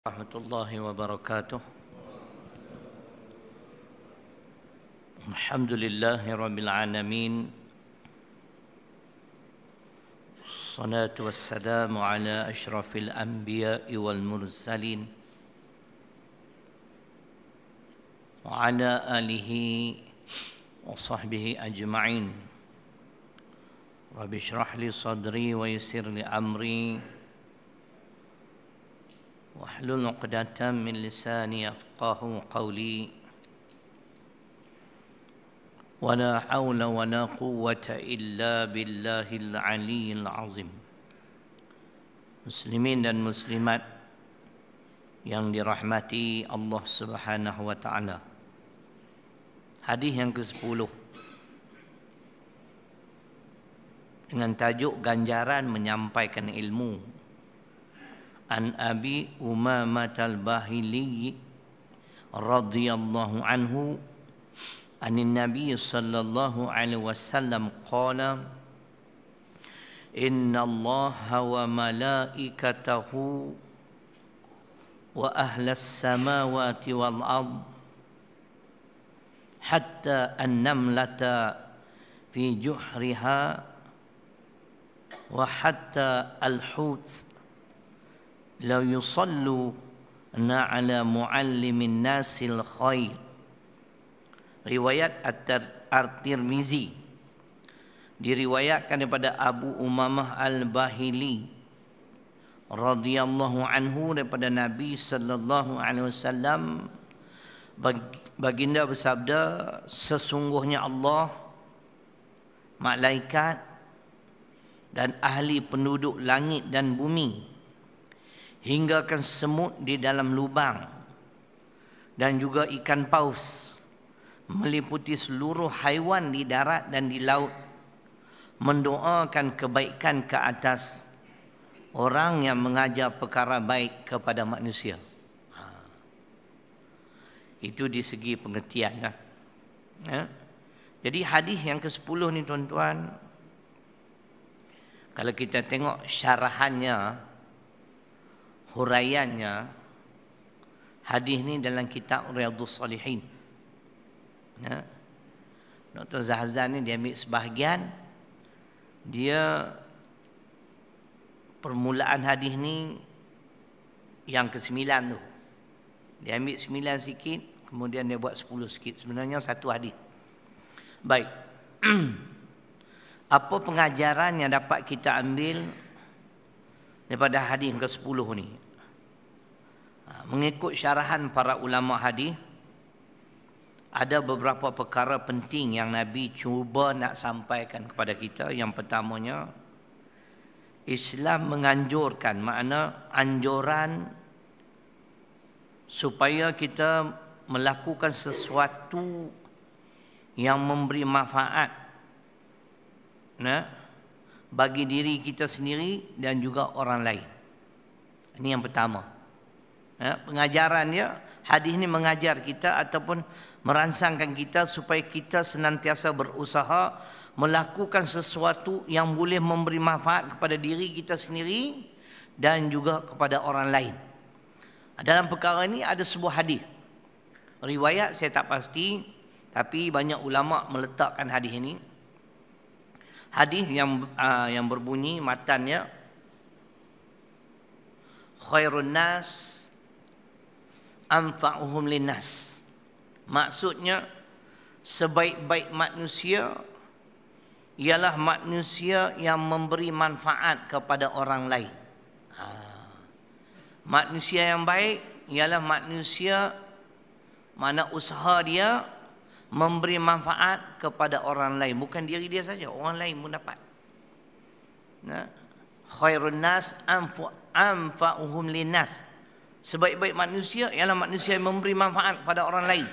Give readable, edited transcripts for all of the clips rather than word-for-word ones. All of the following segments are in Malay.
Warahmatullahi wabarakatuh. Alhamdulillahi rabbil alamin. Salatu wassalamu ala asyrafil anbiya'i wal mursalin wa ala alihi wa sahbihi ajma'in. Rabbi shrah li sadri wa yassir li amri wahlul 'uqdatam min lisani yafqahu qawli. Wala haula wala quwwata illa billahil aliyyil azim. Muslimin dan muslimat yang dirahmati Allah Subhanahu wa taala. Hadis yang ke-10 dengan tajuk ganjaran menyampaikan ilmu. An Abi Umamah al-Bahili radhiyallahu anhu anin Nabi sallallahu alaihi wasallam qala inna Allaha wa malaikatahu wa ahlas samawati wal ard hatta an-namlata fi juhriha wa hatta al-hut la yusalluna ala muallimin nasil khair. Riwayat At-Tirmizi diriwayatkan daripada Abu Umamah al-Bahili radhiyallahu anhu daripada Nabi sallallahu alaihi wasallam, baginda bersabda, sesungguhnya Allah, malaikat dan ahli penduduk langit dan bumi, hinggakan semut di dalam lubang dan juga ikan paus, meliputi seluruh haiwan di darat dan di laut, mendoakan kebaikan ke atas orang yang mengajar perkara baik kepada manusia. Itu di segi pengertian. Jadi hadis yang ke-10 ni tuan-tuan, kalau kita tengok syarahannya, huraiannya, hadis ni dalam kitab Riyadhus Shalihin. Dr. Zahzan ni dia ambil sebahagian, dia permulaan hadis ni yang ke-9 tu. Dia ambil 9 sikit, kemudian dia buat 10 sikit. Sebenarnya satu hadis. Baik. Apa pengajaran yang dapat kita ambil daripada hadis ke-10 ni? Mengikut syarahan para ulama hadis, ada beberapa perkara penting yang Nabi cuba nak sampaikan kepada kita. Yang pertamanya, Islam menganjurkan, makna anjuran supaya kita melakukan sesuatu yang memberi manfaat bagi diri kita sendiri dan juga orang lain. Ini yang pertama. Pengajaran dia, hadis ni mengajar kita ataupun merangsangkan kita supaya kita senantiasa berusaha melakukan sesuatu yang boleh memberi manfaat kepada diri kita sendiri dan juga kepada orang lain. Dalam perkara ini ada sebuah hadis. Riwayat saya tak pasti, tapi banyak ulama meletakkan hadis ini. Hadis yang berbunyi matannya, khairun nas anfa'uhum linnas. Maksudnya, sebaik-baik manusia ialah manusia yang memberi manfaat kepada orang lain. Manusia yang baik ialah manusia mana usaha dia memberi manfaat kepada orang lain, bukan diri dia saja, orang lain pun dapat. Khairun nas anfa'uhum linnas. Sebaik-baik manusia ialah manusia yang memberi manfaat kepada orang lain.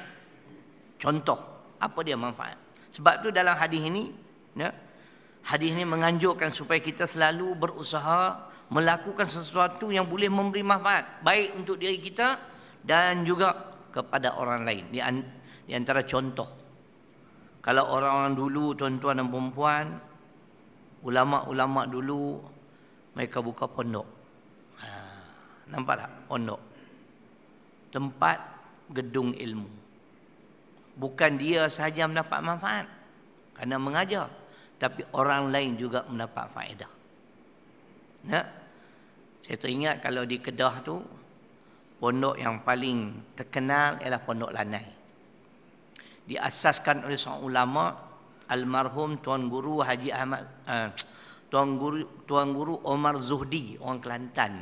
Contoh, apa dia manfaat? Sebab tu dalam hadis ini, hadis ini menganjurkan supaya kita selalu berusaha melakukan sesuatu yang boleh memberi manfaat, baik untuk diri kita dan juga kepada orang lain. Di antara contoh, kalau orang-orang dulu, tuan-tuan dan perempuan, ulama-ulama dulu, mereka buka pondok. Nampak tak? Pondok. tempat gedung ilmu. Bukan dia sahaja mendapat manfaat kerana mengajar, tapi orang lain juga mendapat faedah. Nah, saya teringat kalau di Kedah tu, pondok yang paling terkenal ialah Pondok Lanai. Diasaskan oleh seorang ulama, almarhum Tuan Guru Haji Ahmad, Tuan Guru Omar Zuhdi, orang Kelantan.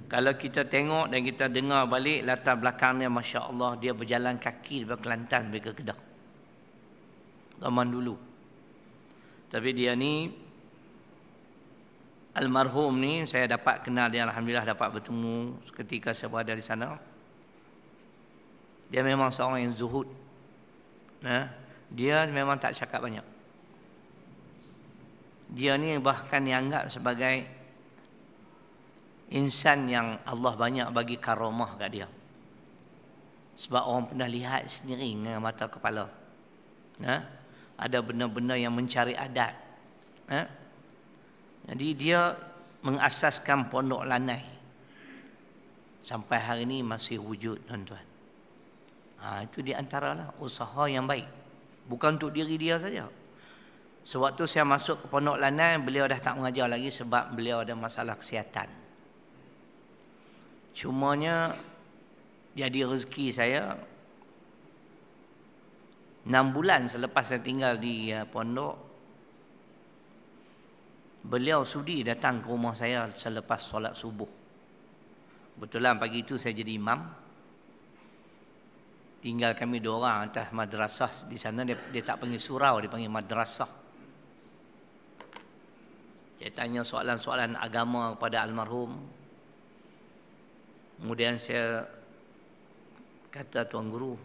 Kalau kita tengok dan kita dengar balik latar belakangnya, Masya Allah, dia berjalan kaki dari Kelantan sampai ke Kedah zaman dulu. Tapi dia ni, almarhum ni, saya dapat kenal dia, alhamdulillah dapat bertemu ketika saya berada di sana. Dia memang seorang yang zuhud. Dia memang tak cakap banyak. Dia ni bahkan dianggap sebagai insan yang Allah banyak bagi karamah kat dia. Sebab orang pernah lihat sendiri dengan mata kepala. Ada benda-benda yang mencari adat. Jadi dia mengasaskan Pondok Lanai. Sampai hari ini masih wujud, tuan-tuan. Itu di antaralah usaha yang baik. Bukan untuk diri dia saja. Sewaktu saya masuk ke Pondok Lanai, beliau dah tak mengajar lagi sebab beliau ada masalah kesihatan. Cumanya jadi rezeki saya 6 bulan selepas saya tinggal di pondok, beliau sudi datang ke rumah saya selepas solat subuh. Betulan pagi itu saya jadi imam. Tinggal kami 2 orang atas madrasah di sana. Dia tak panggil surau, dia panggil madrasah. Saya tanya soalan-soalan agama kepada almarhum. Kemudian saya kata, Tuan Guru,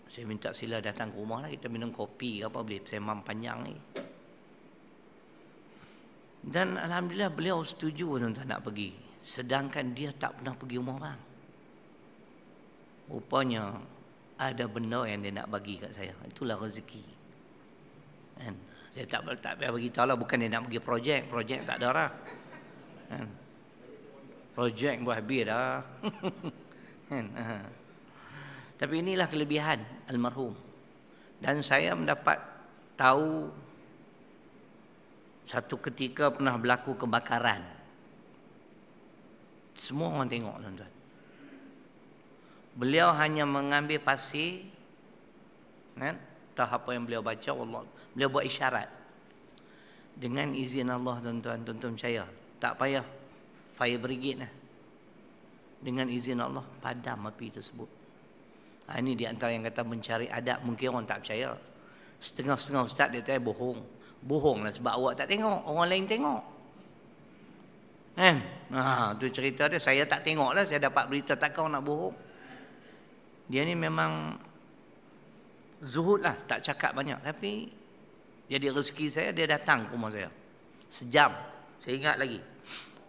saya minta sila datang ke rumah lah, kita minum kopi ke apa, boleh sembang panjang ni. Dan alhamdulillah beliau setuju tuan-tuan nak pergi. Sedangkan dia tak pernah pergi rumah orang. Rupanya ada benda yang dia nak bagi kat saya. Itulah rezeki. Kan? Saya tak payah beritahu lah, bukan dia nak pergi projek tak ada lah. Kan? Projek pun habis dah. Kan? Tapi inilah kelebihan almarhum. Dan saya mendapat tahu satu ketika pernah berlaku kebakaran. Semua orang tengok, tuan-tuan. Beliau hanya mengambil pasir, kan? Entah apa yang beliau baca, Allah. Beliau buat isyarat. Dengan izin Allah, tuan-tuan, percaya. Tak payah fire brigade lah. Dengan izin Allah, padam api tersebut. Ini di antara yang kata mencari adab. Mungkin orang tak percaya. Setengah-setengah ustaz dia kata bohong. Bohong lah sebab awak tak tengok, orang lain tengok. Kan? Tu cerita dia. Saya tak tengok lah, saya dapat berita, takkan nak bohong. Dia ni memang zuhud lah, tak cakap banyak. Tapi jadi rezeki saya, dia datang ke rumah saya. Sejam, saya ingat lagi.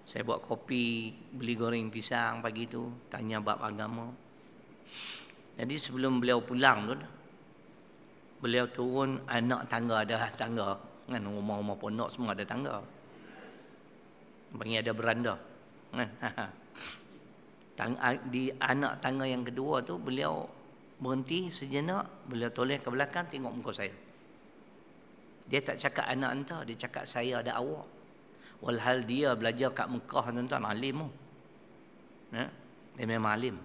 Saya buat kopi, beli goreng pisang pagi tu, tanya bab agama. Jadi sebelum beliau pulang tu, beliau turun, anak tangga ada tangga. Kan rumah-rumah pondok semua ada tangga. Panggil ada beranda. Kan? Di anak tangga yang kedua tu, beliau berhenti sejenak, beliau toleh ke belakang, tengok muka saya. Dia tak cakap anak entah, dia cakap saya ada awak. Walhal dia belajar kat Mekah, tuan-tuan, alim. Dia memang alim.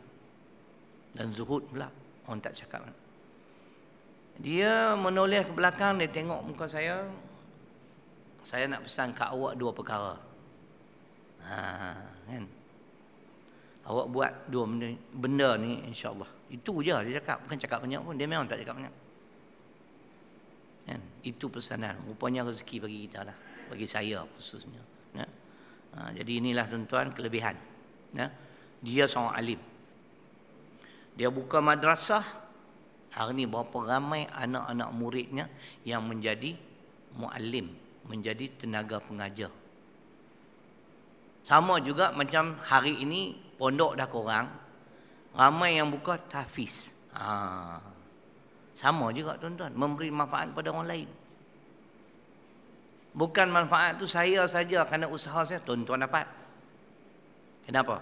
Dan zuhud pula, orang tak cakap. Dia menoleh ke belakang, dia tengok muka saya. Saya nak pesan kat awak 2 perkara. Kan? Awak buat 2 benda ni, insya-Allah. Itu je dia cakap, bukan cakap banyak pun. Dia memang tak cakap banyak. Kan? Itu pesanan. Rupanya rezeki bagi kita lah. Bagi saya khususnya. Jadi inilah tuan-tuan kelebihan. Dia seorang alim. Dia buka madrasah. Hari ni berapa ramai anak-anak muridnya yang menjadi muallim, menjadi tenaga pengajar. Sama juga macam hari ini pondok dah kurang, ramai yang buka tahfiz. Sama juga tuan-tuan, memberi manfaat kepada orang lain. Bukan manfaat tu saya saja kerana usaha saya, tuan-tuan dapat. Kenapa?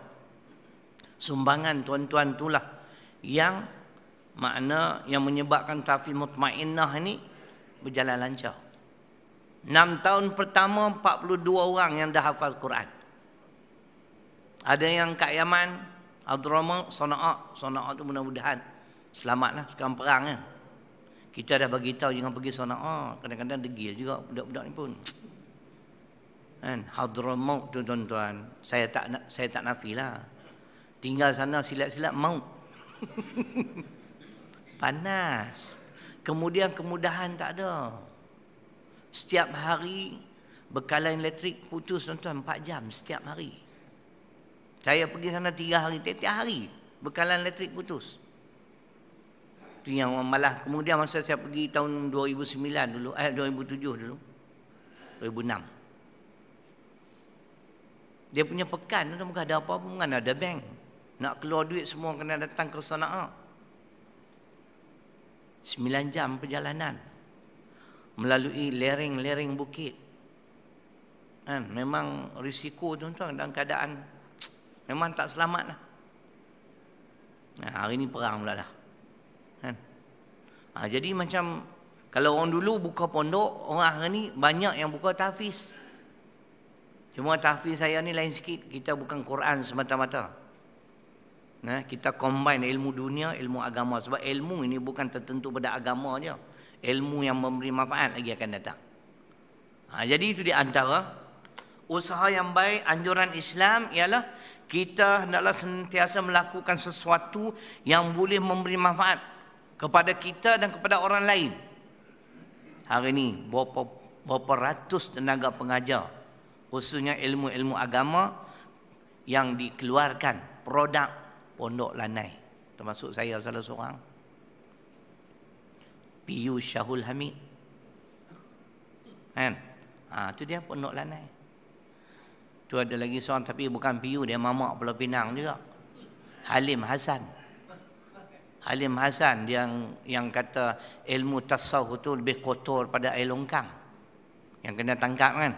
Sumbangan tuan-tuan itulah yang makna yang menyebabkan tahfiz mutmainnah ini berjalan lancar. 6 tahun pertama 42 orang yang dah hafal Quran. Ada yang kat Yaman, Abdul Rahman, Sana'a tu mudah-mudahan selamatlah sekarang perang kan. Kita dah bagi tahu jangan pergi Sana'a, kadang-kadang degil juga budak-budak ni pun. Kan Hadramaut tu tuan-tuan, saya tak nafilah. Tinggal sana silat-silat maut. Panas. Kemudian kemudahan tak ada. Setiap hari bekalan elektrik putus tuan-tuan 4 jam setiap hari. Saya pergi sana 3 hari, tiap hari bekalan elektrik putus. Itu yang malah kemudian masa saya pergi tahun 2009 dulu, 2007 dulu. 2006. Dia punya pekan tu bukan ada apa-apa, bukan ada bank. Nak keluar duit semua kena datang ke Sana'a. 9 jam perjalanan melalui lereng-lereng bukit. Kan memang risiko tuan-tuan dalam keadaan memang tak selamat lah. Nah, hari ni perang pula dah. Kan? Jadi macam kalau orang dulu buka pondok, orang hari ni banyak yang buka tahfiz. Cuma tahfiz saya ni lain sikit. Kita bukan Quran semata-mata. Nah, kita combine ilmu dunia, ilmu agama. Sebab ilmu ini bukan tertentu pada agama je. Ilmu yang memberi manfaat lagi akan datang. Jadi itu di antara usaha yang baik, anjuran Islam ialah kita hendaklah sentiasa melakukan sesuatu yang boleh memberi manfaat kepada kita dan kepada orang lain. Hari ini berapa ratus tenaga pengajar, khususnya ilmu-ilmu agama yang dikeluarkan produk Pondok Lanai, termasuk saya salah seorang. PU Syahul Hamid. Kan? Tu dia Pondok Lanai. Tu ada lagi seorang tapi bukan PU, dia mamak Pulau Pinang juga. Halim Hasan. Halim Hasan yang kata ilmu tasawuf tu lebih kotor pada air longkang. Yang kena tangkap kan?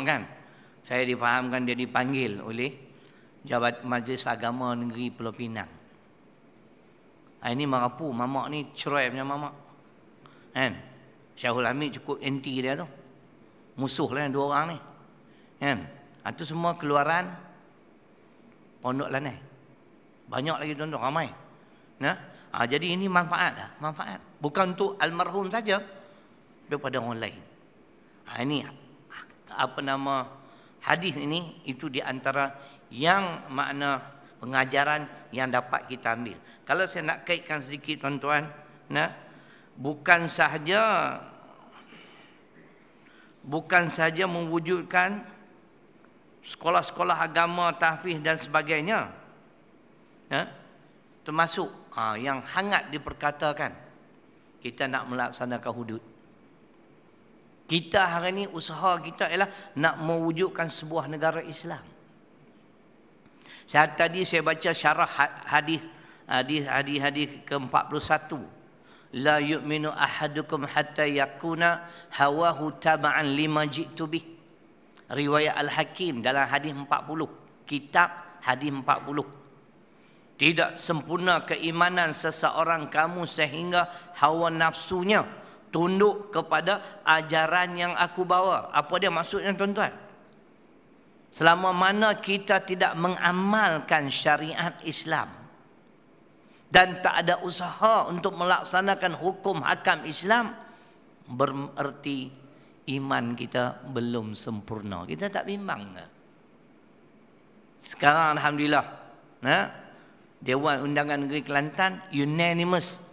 Kan? Saya difahamkan dia dipanggil oleh Jabat Majlis Agama Negeri Pulau Pinang. Ini merapu, mamak ni cerai punya mamak. Kan? Syahul Hamid cukup anti dia tu. Musuh lah 2 orang ni. Kan? Itu semua keluaran Pondok Lanai. Banyak lagi tuan-tuan, ramai. Nah, jadi ini manfaat lah, manfaat. Bukan untuk almarhum saja, daripada orang lain. Ini hadis ini itu di antara yang makna pengajaran yang dapat kita ambil. Kalau saya nak kaitkan sedikit tuan-tuan, bukan sahaja mewujudkan sekolah-sekolah agama, tahfiz dan sebagainya, termasuk yang hangat diperkatakan kita nak melaksanakan hudud. Kita hari ini usaha kita ialah nak mewujudkan sebuah negara Islam. Tadi saya baca syarah hadis ke-41. La yu'minu ahadukum hatta yakuna hawahu taba'an lima ji'tu bih. Riwayat Al-Hakim dalam hadis 40. Kitab hadis 40. Tidak sempurna keimanan seseorang kamu sehingga hawa nafsunya tunduk kepada ajaran yang aku bawa. Apa dia maksudnya tuan-tuan? Selama mana kita tidak mengamalkan syariat Islam dan tak ada usaha untuk melaksanakan hukum hakam Islam, bererti iman kita belum sempurna. Kita tak bimbang ke? Sekarang alhamdulillah, Dewan Undangan Negeri Kelantan unanimous,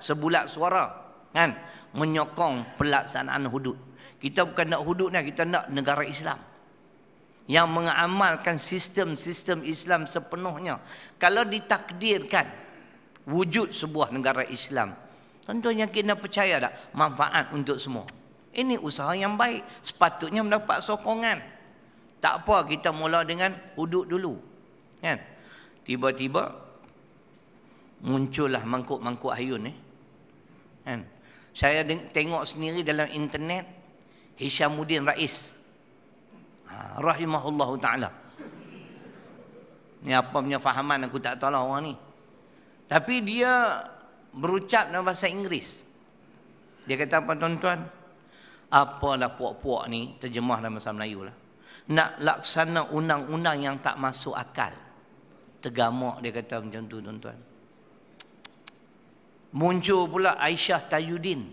sebulat suara kan menyokong pelaksanaan hudud. Kita bukan nak hudud, kita nak negara Islam yang mengamalkan sistem-sistem Islam sepenuhnya. Kalau ditakdirkan wujud sebuah negara Islam, tentunya kita percaya tak manfaat untuk semua. Ini usaha yang baik, sepatutnya mendapat sokongan. Tak apa kita mula dengan hudud dulu, kan? Tiba-tiba muncullah mangkuk-mangkuk ayun kan? Saya tengok sendiri dalam internet Hishamuddin Rais rahimahullahu ta'ala. Ni apa punya fahaman aku tak tahu lah orang ni. Tapi dia berucap dalam bahasa Inggeris. Dia kata apa tuan-tuan? Apalah puak-puak ni, terjemah dalam bahasa Melayu lah. Nak laksana undang-undang yang tak masuk akal. Tergamak dia kata macam tu tuan-tuan. Muncul pula Aisyah Tajuddin.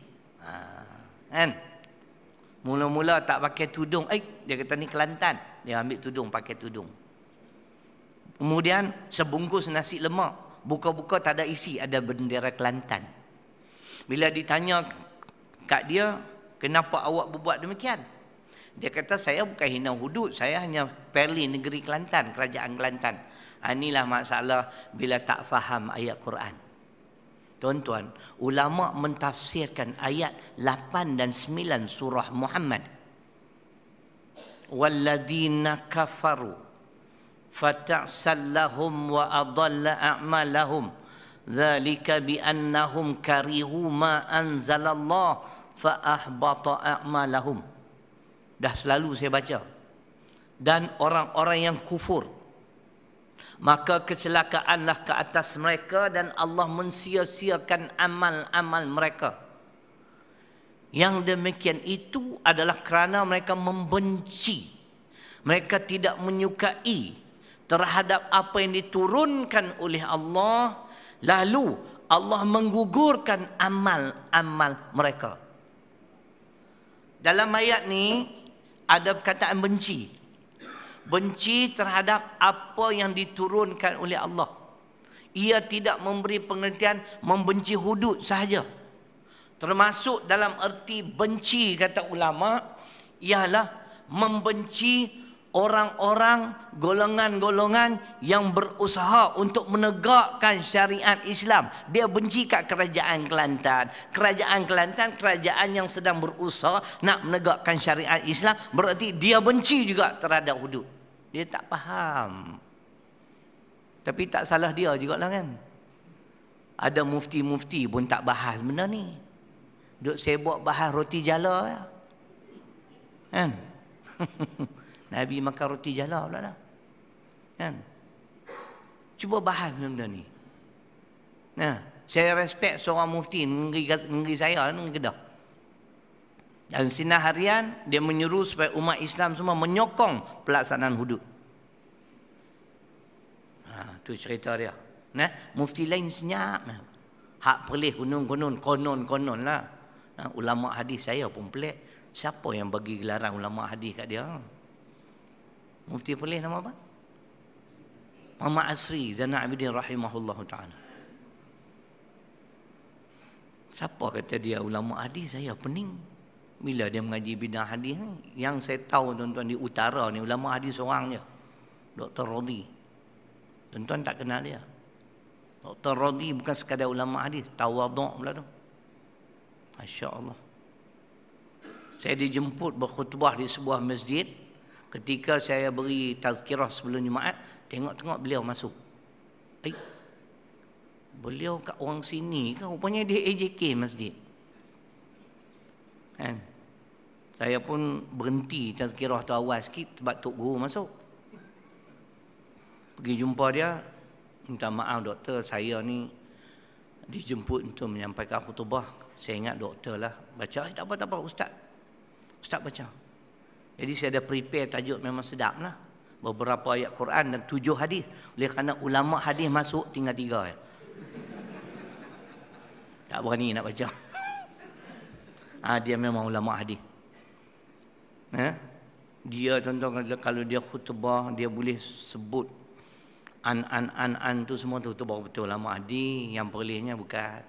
Kan? Mula-mula tak pakai tudung. Dia kata ni Kelantan. Dia ambil tudung, pakai tudung. Kemudian sebungkus nasi lemak. Buka-buka tak ada isi, ada bendera Kelantan. Bila ditanya kat dia, kenapa awak berbuat demikian? Dia kata, saya bukan hina hudud, saya hanya perli negeri Kelantan, kerajaan Kelantan. Inilah masalah bila tak faham ayat Quran. Tuan-tuan, ulama mentafsirkan ayat 8 dan 9 surah Muhammad. Walladzina kafaru fata'sallahum wa adalla a'malahum dzalika biannahum karihu ma anzalallah fa ahbata a'malahum. Dah selalu saya baca. Dan orang-orang yang kufur, maka kecelakaanlah ke atas mereka dan Allah mensia-siakan amal-amal mereka. Yang demikian itu adalah kerana mereka membenci, mereka tidak menyukai terhadap apa yang diturunkan oleh Allah, lalu Allah menggugurkan amal-amal mereka. Dalam ayat ni ada perkataan benci. Benci terhadap apa yang diturunkan oleh Allah. Ia tidak memberi pengertian membenci hudud sahaja. Termasuk dalam erti benci, kata ulama, ialah membenci orang-orang, golongan-golongan yang berusaha untuk menegakkan syariat Islam. Dia benci kat kerajaan Kelantan. Kerajaan Kelantan, kerajaan yang sedang berusaha nak menegakkan syariat Islam, berarti dia benci juga terhadap hudud. Dia tak faham. Tapi tak salah dia jugalah kan. Ada mufti-mufti pun tak bahas benda ni. Duk sibuk bahas roti jala ya. Kan? Nabi makan roti jala pula dah. Kan? Cuba bahas benda ni. Nah, saya respect seorang mufti negeri saya, negeri Kedah. Dan sinar harian dia menyuruh supaya umat Islam semua menyokong pelaksanaan hudud. Tu cerita dia. Nah, mufti lain senyap. Hak pelih konon lah. Ulama hadis saya pun pelik. Siapa yang bagi gelaran ulama hadis kat dia? Mufti pelih nama apa? Muhammad Asri Zainal Abidin rahimahullah ta'ala. Siapa kata dia ulama hadis? Saya pening. Bila dia mengaji bidang hadis ni, yang saya tahu tuan-tuan di utara ni ulama hadis seorang je, Dr. Rodi. Tuan-tuan tak kenal dia. Dr. Rodi bukan sekadar ulama hadis, tawaduk pula tu. Masya-Allah. Saya dijemput berkhutbah di sebuah masjid. Ketika saya beri tazkirah sebelum Jumaat, tengok-tengok beliau masuk. Beliau kat orang sini kan, rupanya dia AJK masjid. Kan? Saya pun berhenti tazkirah tu awal sikit sebab Tok Guru masuk. Pergi jumpa dia, minta maaf doktor, saya ni dijemput untuk menyampaikan khutbah. Saya ingat doktor lah baca. Tak apa ustaz. Ustaz baca. Jadi saya ada prepare tajuk memang sedap lah. Beberapa ayat Quran dan 7 hadis. Oleh kerana ulama hadis masuk tinggal 3 ya. Tak berani nak baca. Dia memang ulama hadis. Dia tuan-tuan kalau dia khutbah, dia boleh sebut an tu semua tu betul ulama hadis. Yang perlihnya bukan.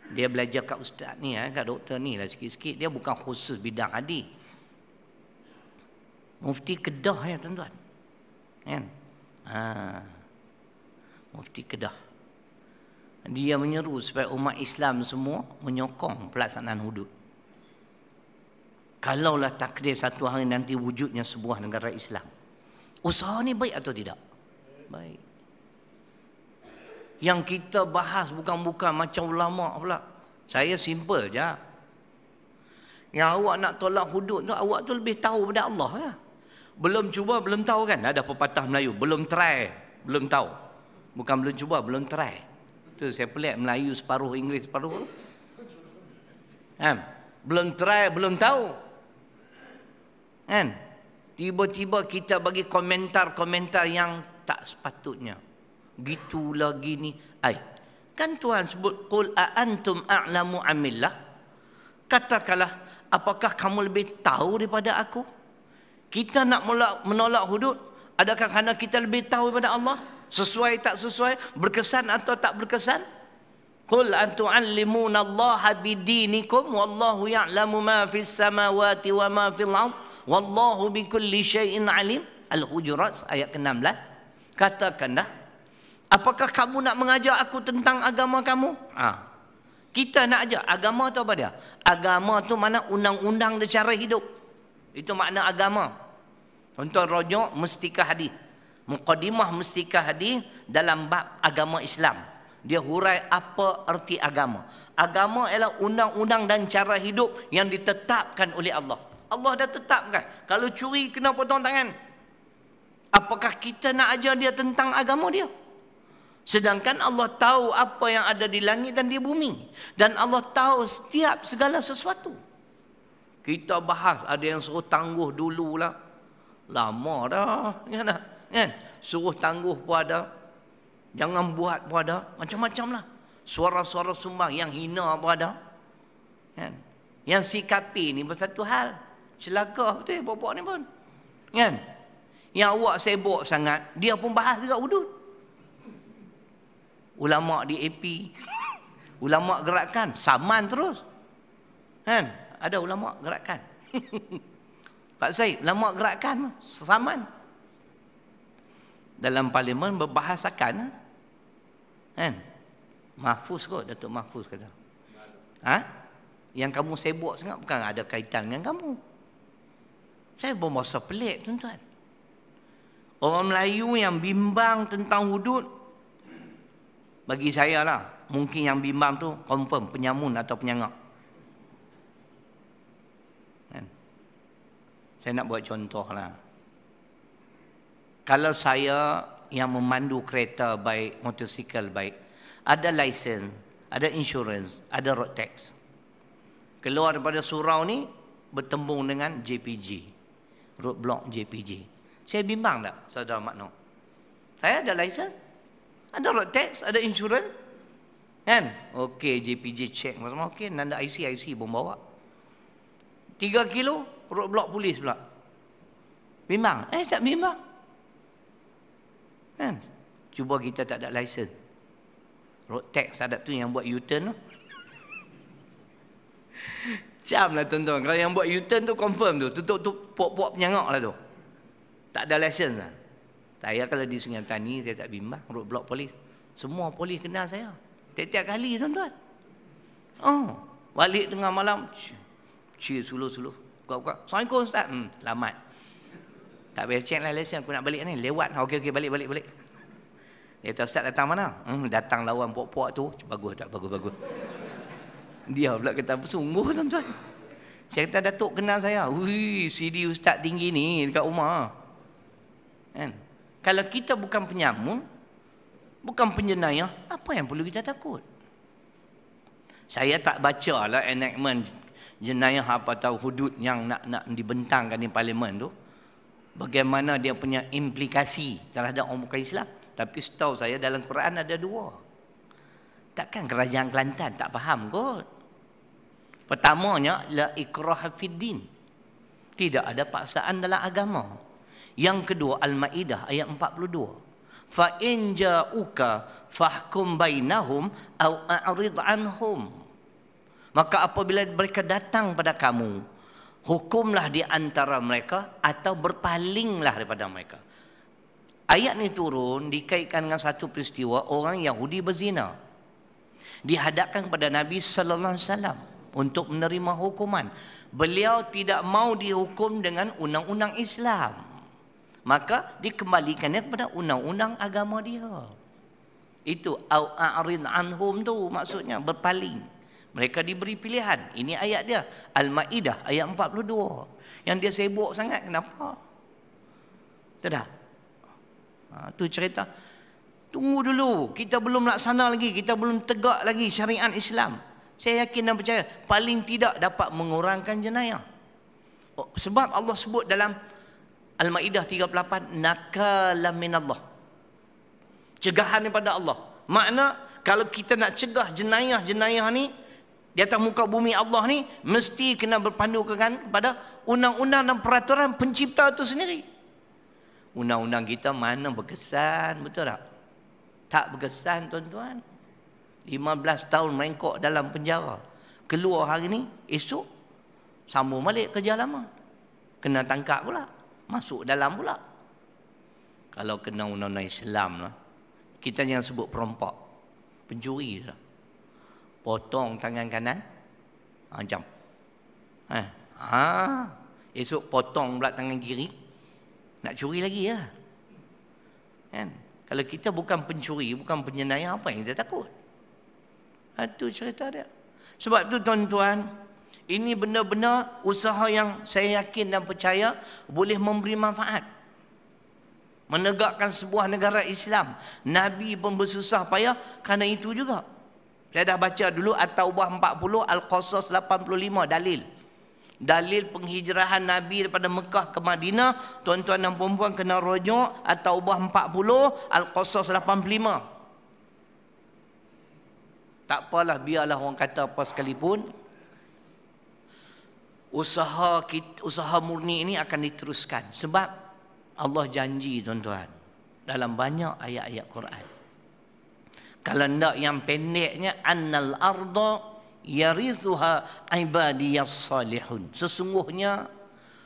Dia belajar kat ustaz ni, kat doktor ni lah sikit-sikit. Dia bukan khusus bidang hadis. Mufti Kedah ya tuan-tuan. Kan? Mufti Kedah. Dia menyeru supaya umat Islam semua menyokong pelaksanaan hudud. Kalaulah takdir satu hari nanti wujudnya sebuah negara Islam, usaha ni baik atau tidak? Baik. Yang kita bahas bukan macam ulama pula. Saya simple je. Yang awak nak tolak hudud tu, awak tu lebih tahu pada Allah lah. Belum cuba, belum tahu kan? Ada pepatah Melayu, belum try, Belum tahu. Bukan belum cuba, belum try. Tu saya pelik, Melayu separuh, Inggeris separuh. Kan? Belum try, belum tahu. Kan? Tiba-tiba kita bagi komentar-komentar yang tak sepatutnya. Gitulah gini. Kan Tuhan sebut, qul antum a'lamu amillah. Katakanlah, apakah kamu lebih tahu daripada aku? Kita nak menolak hudud, adakah kerana kita lebih tahu daripada Allah? Sesuai tak sesuai, berkesan atau tak berkesan? Qul antu'allimuna Allah bidinikum wallahu ya'lamu ma fis samawati wa ma fil ard wallahu bikulli syai'in alim. Al-Hujurat ayat ke-16. Katakanlah, apakah kamu nak mengajar aku tentang agama kamu? Kita nak ajar agama tu apa dia? Agama tu mana undang-undang dan cara hidup. Itu makna agama. Contoh rojok Mustika Hadis. Muqaddimah Mustika Hadis dalam bab agama Islam. Dia hurai apa erti agama. Agama ialah undang-undang dan cara hidup yang ditetapkan oleh Allah. Allah dah tetapkan. Kalau curi kena potong tangan. Apakah kita nak ajar dia tentang agama dia? Sedangkan Allah tahu apa yang ada di langit dan di bumi. Dan Allah tahu setiap segala sesuatu. Kita bahas, ada yang suruh tangguh dululah. Lama dah. Kan? Suruh tangguh pun ada. Jangan buat pun ada. Macam-macam lah. Suara-suara sumbang yang hina pun ada. Kan? Yang sikapi ni pun satu hal. Celaka betul bapak ni pun. Kan? Yang awak sibuk sangat, dia pun bahas juga hudud. Ulama di AP, ulama gerakan, saman terus. Kan? Ada ulama gerakan. Pak Said, ulama gerakan, saman. Dalam parlimen berbahasakan. Kan? Mahfuz kot, Datuk Mahfuz kata. Yang kamu sibuk sangat bukan ada kaitan dengan kamu. Saya bermasa pelik, tuan-tuan. Orang Melayu yang bimbang tentang hudud, bagi saya lah, mungkin yang bimbang tu confirm penyamun atau penyangak. Kan? Saya nak buat contoh lah. Kalau saya yang memandu kereta baik, motosikal baik, ada lesen, ada insurans, ada road tax. Keluar daripada surau ni, bertembung dengan JPJ. Roadblock JPJ. Saya bimbang tak, saudara makna? Saya ada lesen, ada road tax, ada insurans. Kan? Okey, JPJ check. Maksudnya okey, nanda IC pun bawa. 3 kilo, roadblock polis pula. Bimbang? Tak bimbang. Kan? Cuba kita tak ada lesen. Road tax ada tu yang buat U-turn tu. Macam lah tuan-tuan. Kalau yang buat U-turn tu confirm tu. Tutup puak-puak penyangak lah tu. Tak ada lesen lah. Saya kalau di Sungai Petani, saya tak bimbang. Roadblock polis. Semua polis kenal saya. Tiap-tiap kali tuan-tuan. Balik tengah malam. Suluh-suluh. Buka-buka. Assalamualaikum Ustaz. Selamat. Tak payah check lah lesen. Aku nak balik ni. Lewat. Okey, balik. Dia kata, Ustaz datang mana? Datang lawan puak-puak tu. Bagus tak? Bagus. Dia pula kata, sungguh tuan-tuan. Saya kata, Datuk kenal saya. Wih, CD Ustaz tinggi ni dekat rumah. Kan? Kalau kita bukan penyamun, bukan penjenayah, apa yang perlu kita takut? Saya tak baca lah enactment jenayah apa tahu hudud yang nak dibentangkan di parlimen tu. Bagaimana dia punya implikasi terhadap orang bukan Islam. Tapi setahu saya dalam Quran ada 2. Takkan kerajaan Kelantan tak faham kot. Pertamanya, la ikraha fid din. Tidak ada paksaan dalam agama. Yang kedua, Al-Maidah ayat 42. Fa in ja'uka fahkum bainahum aw a'rid anhum. Maka apabila mereka datang pada kamu, hukumlah di antara mereka atau berpalinglah daripada mereka. Ayat ni turun dikaitkan dengan satu peristiwa orang Yahudi berzina. Dihadapkan kepada Nabi sallallahu alaihi wasallam untuk menerima hukuman. Beliau tidak mau dihukum dengan undang-undang Islam. Maka dikembalikannya kepada undang-undang agama dia. Itu au a'rid anhum tu maksudnya berpaling. Mereka diberi pilihan. Ini ayat dia. Al-Maidah ayat 42. Yang dia sibuk sangat kenapa? Tidak. Tu cerita. Tunggu dulu, kita belum laksana lagi, kita belum tegak lagi syariat Islam. Saya yakin dan percaya paling tidak dapat mengurangkan jenayah. Sebab Allah sebut dalam Al-Maidah 38, nakalam minallah. Cegahan daripada Allah. Makna kalau kita nak cegah jenayah-jenayah ni di atas muka bumi Allah ni, mesti kena berpandukan kepada undang-undang dan peraturan pencipta itu sendiri. Undang-undang kita mana berkesan, betul tak? Tak berkesan, tuan-tuan. 15 tahun merengkok dalam penjara. Keluar hari ni, esok sambung balik kerja lama. Kena tangkap pula. Masuk dalam pula. Kalau kena undang-undang Islam lah, kita jangan sebut perompak. Pencuri lah. Potong tangan kanan. Macam. Esok potong pula tangan kiri. Nak curi lagi lah. Kan? Kalau kita bukan pencuri, bukan penjenayah, apa yang kita takut? Itu cerita dia. Sebab tu tuan-tuan, ini benar-benar usaha yang saya yakin dan percaya boleh memberi manfaat. Menegakkan sebuah negara Islam. Nabi pun bersusah payah kerana itu juga. Saya dah baca dulu At-Taubah 40, Al-Qasas 85 dalil. Dalil penghijrahan Nabi daripada Mekah ke Madinah. Tuan-tuan dan perempuan kena rujuk At-Taubah 40, Al-Qasas 85. Tak apalah, biarlah orang kata apa sekalipun. Usaha murni ini akan diteruskan. Sebab Allah janji, tuan-tuan, dalam banyak ayat-ayat Quran. Kalau tidak yang pendeknya, annal arda yarithuha ibadiyas salihun. Sesungguhnya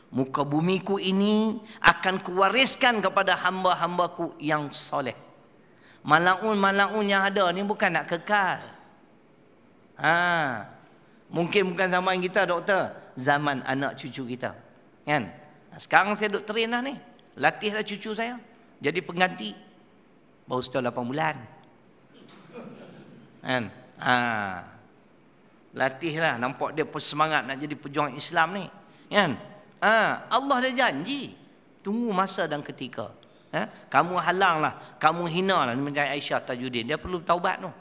muka bumiku ini akan kuwariskan kepada hamba-hambaku yang soleh. Malaun-malaun yang ada ni bukan nak kekal. Mungkin bukan zaman kita, doktor. Zaman anak cucu kita. Kan? Sekarang saya duk train dah ni. Latihlah cucu saya. Jadi pengganti. Baru setelah 8 bulan. Kan? Latihlah. Nampak dia semangat nak jadi pejuang Islam ni. Kan? Allah dah janji. Tunggu masa dan ketika. Kamu halanglah. Kamu hinalah. Macam Aisyah Tajuddin. Dia perlu taubat tu.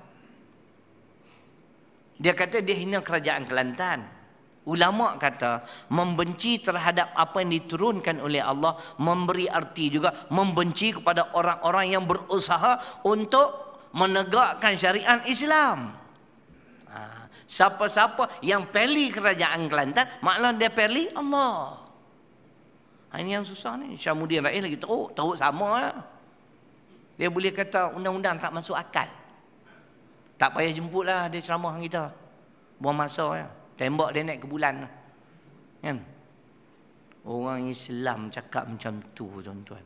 Dia kata dia hina kerajaan Kelantan. Ulama kata membenci terhadap apa yang diturunkan oleh Allah memberi arti juga membenci kepada orang-orang yang berusaha untuk menegakkan syariat Islam. Siapa-siapa yang peli kerajaan Kelantan, maknanya dia peli Allah. Ini yang susah ni. Syamuddin Rais lagi teruk sama lah. Dia boleh kata undang-undang tak masuk akal. Tak payah jemputlah dia ceramah dengan kita. Buang masa ya. Tembak dia naik ke bulan. Kan? Orang Islam cakap macam tu, tuan-tuan.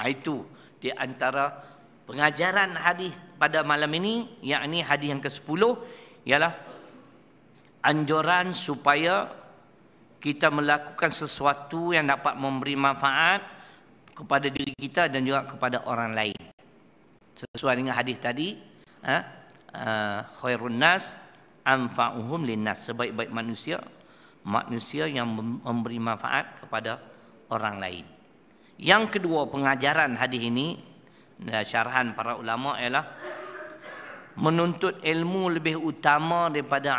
Itu di antara pengajaran hadis pada malam ini, yakni hadis yang ke-10 ialah anjuran supaya kita melakukan sesuatu yang dapat memberi manfaat kepada diri kita dan juga kepada orang lain. Sesuai dengan hadis tadi, khairun nas anfa'uhum linnas, sebaik-baik manusia yang memberi manfaat kepada orang lain. Yang kedua pengajaran hadis ini, syarahan para ulama ialah menuntut ilmu lebih utama daripada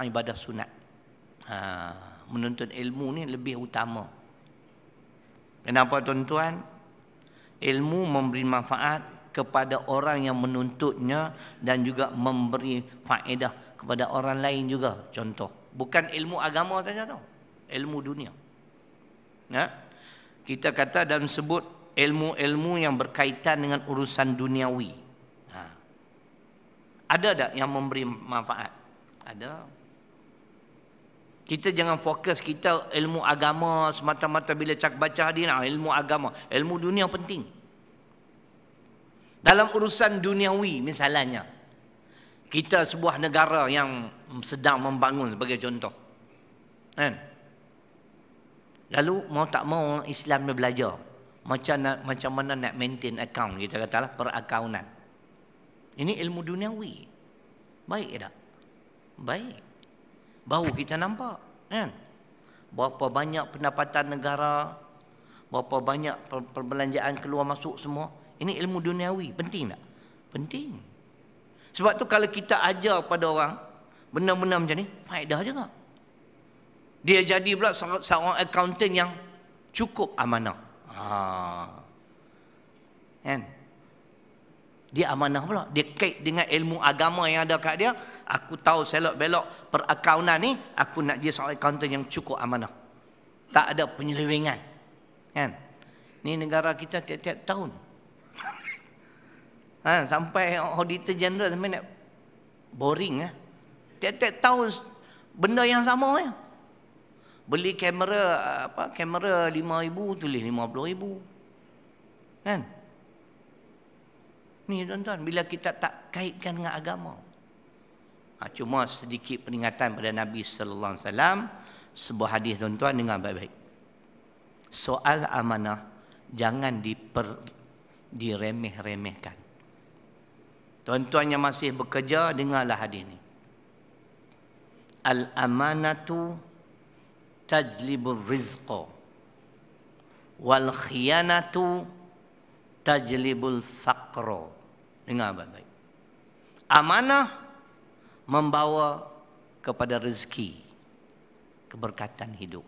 ibadah sunat. Menuntut ilmu ni lebih utama. Kenapa, tuan-tuan? Ilmu memberi manfaat kepada orang yang menuntutnya dan juga memberi faedah kepada orang lain juga. Contoh, bukan ilmu agama saja tau, ilmu dunia. Kita kata dan sebut ilmu-ilmu yang berkaitan dengan urusan duniawi. Ada tak yang memberi manfaat? Ada. Kita jangan fokus kita ilmu agama semata-mata bila baca hadis, ilmu agama. Ilmu dunia penting. Dalam urusan duniawi misalnya, kita sebuah negara yang sedang membangun sebagai contoh. Kan? Lalu mau tak mau orang Islam dia belajar macam mana nak maintain account, kita katalah perakaunan. Ini ilmu duniawi. Baik tak? Baik. Baru kita nampak, kan? Berapa banyak pendapatan negara, berapa banyak perbelanjaan keluar masuk semua. Ini ilmu duniawi. Penting tak? Penting. Sebab tu kalau kita ajar pada orang benda-benda macam ni, faedah juga. Dia jadi pula seorang accountant yang cukup amanah. Kan? Dia amanah pula. Dia kait dengan ilmu agama yang ada kat dia. Aku tahu selok belok perakaunan ni, aku nak jadi seorang accountant yang cukup amanah. Tak ada penyelewengan. Kan? Ni negara kita tiap-tiap tahun. Sampai auditor general sampai nak boring. Tiap-tiap tahun benda yang sama. Beli kamera kamera 5,000 tulis 50,000. Kan? Ni tuan-tuan, bila kita tak kaitkan dengan agama. Cuma sedikit peringatan pada Nabi sallallahu alaihi wasallam, sebuah hadis tuan-tuan dengar baik-baik. Soal amanah jangan diremeh-remehkan. Tuan-tuan yang masih bekerja, dengarlah hadis ni. Al-amanatu tajlibur rizqa wal khiyanatu tajlibul faqra. Dengar baik-baik. Amanah membawa kepada rezeki, keberkatan hidup.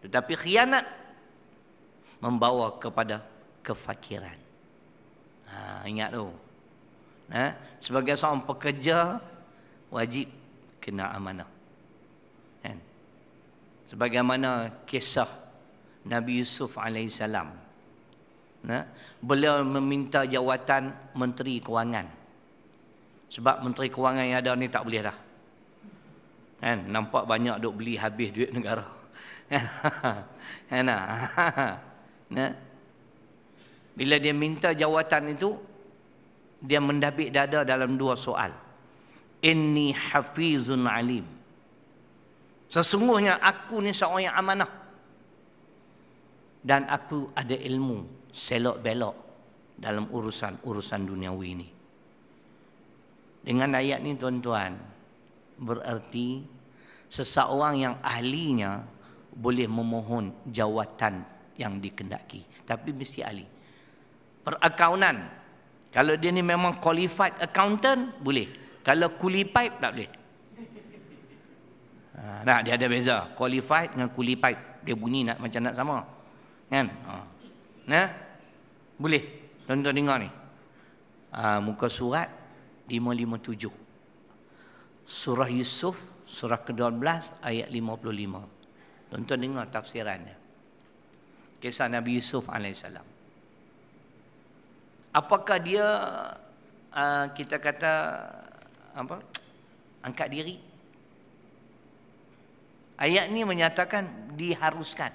Tetapi khianat membawa kepada kefakiran. Ingat tu. Sebagai seorang pekerja, wajib kena amanah. Kan? Sebagaimana kisah Nabi Yusuf alaihissalam. Beliau meminta jawatan Menteri Kewangan. Sebab Menteri Kewangan yang ada ni tak boleh dah. Kan? Nampak banyak duk beli habis duit negara. Kan? Bila dia minta jawatan itu, dia mendabik dada dalam dua soal. Inni hafizun alim. Sesungguhnya aku ni seorang yang amanah. Dan aku ada ilmu selok belok dalam urusan duniawi ini. Dengan ayat ni tuan-tuan, bererti seseorang yang ahlinya boleh memohon jawatan yang dikendaki, tapi mesti ahli. Perakaunan, kalau dia ni memang qualified accountant, boleh. Kalau kuli pipe, tak boleh. Dia ada beza. Qualified dengan kuli pipe. Dia bunyi macam nak sama. Kan? Boleh. Tuan-tuan dengar ni. Muka surat 557. Surah Yusuf, surah ke-12, ayat 55. Tuan-tuan dengar tafsirannya. Kisah Nabi Yusuf alaihissalam. Apakah dia kita kata angkat diri? Ayat ni menyatakan diharuskan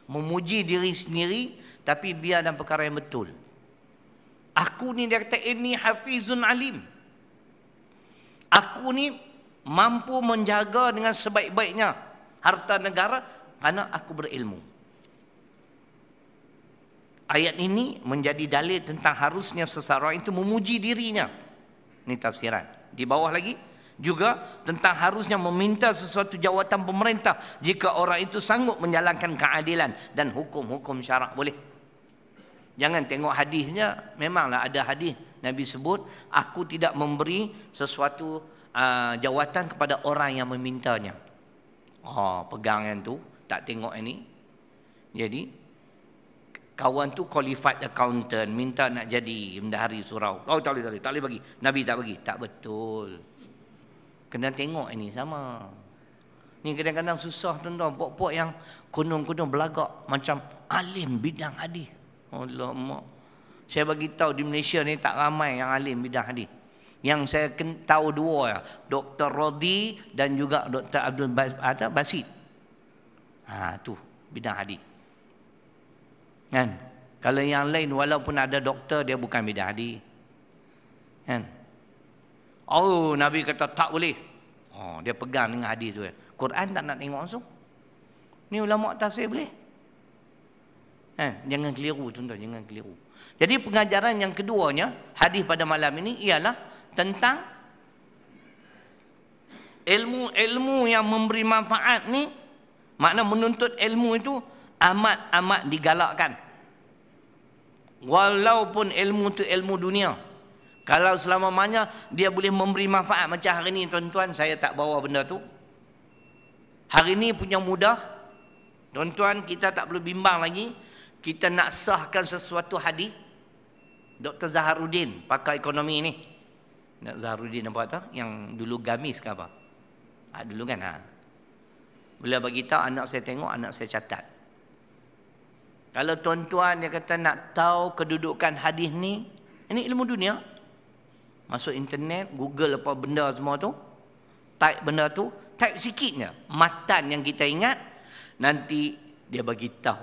memuji diri sendiri, tapi biar dalam perkara yang betul. Aku ni, dia kata, inni hafizun alim. Aku ni mampu menjaga dengan sebaik-baiknya harta negara kerana aku berilmu. Ayat ini menjadi dalil tentang harusnya seseorang itu memuji dirinya. Ini tafsiran. Di bawah lagi juga tentang harusnya meminta sesuatu jawatan pemerintah jika orang itu sanggup menjalankan keadilan dan hukum-hukum syarak. Boleh. Jangan tengok hadisnya, memanglah ada hadis Nabi sebut, aku tidak memberi sesuatu jawatan kepada orang yang memintanya. Pegang yang tu, tak tengok ini. Jadi kawan tu qualified accountant, minta nak jadi bendahari surau. Tak boleh bagi. Nabi tak bagi. Tak betul. Kena tengok ini sama. Ni kadang-kadang susah tuan-tuan. Pok-pok yang kunung-kunung belagak macam alim bidang hadis. Alamak. Saya bagi tahu di Malaysia ni tak ramai yang alim bidang hadis. Yang saya tahu dua ya, Dr. Rodi dan juga Dr. Abdul Basit. Tu bidang hadis. Kan? Kalau yang lain walaupun ada doktor, dia bukan bidang hadis. Kan? Nabi kata tak boleh. Dia pegang dengan hadis tu. Quran tak nak tengok langsung. Ni ulama tafsir boleh. Jangan keliru tuan-tuan, jangan keliru. Jadi pengajaran yang keduanya, hadis pada malam ini ialah tentang ilmu yang memberi manfaat ni. Makna menuntut ilmu itu amat-amat digalakkan. Walaupun ilmu tu ilmu dunia. Kalau selamanya dia boleh memberi manfaat macam hari ni tuan-tuan, saya tak bawa benda tu. Hari ni punya mudah. Tuan-tuan, kita tak perlu bimbang lagi. Kita nak sahkan sesuatu hadis. Dr. Zaharuddin, pakar ekonomi ni. Dr. Zaharuddin apa tu? Yang dulu gamis ke apa? Dulu kan? Bila bagi tahu, anak saya tengok, anak saya catat. Kalau tuan-tuan dia kata nak tahu kedudukan hadis ni, ini ilmu dunia. Masuk internet, Google apa benda semua tu, type benda tu, type sikitnya matan yang kita ingat, nanti dia bagi tahu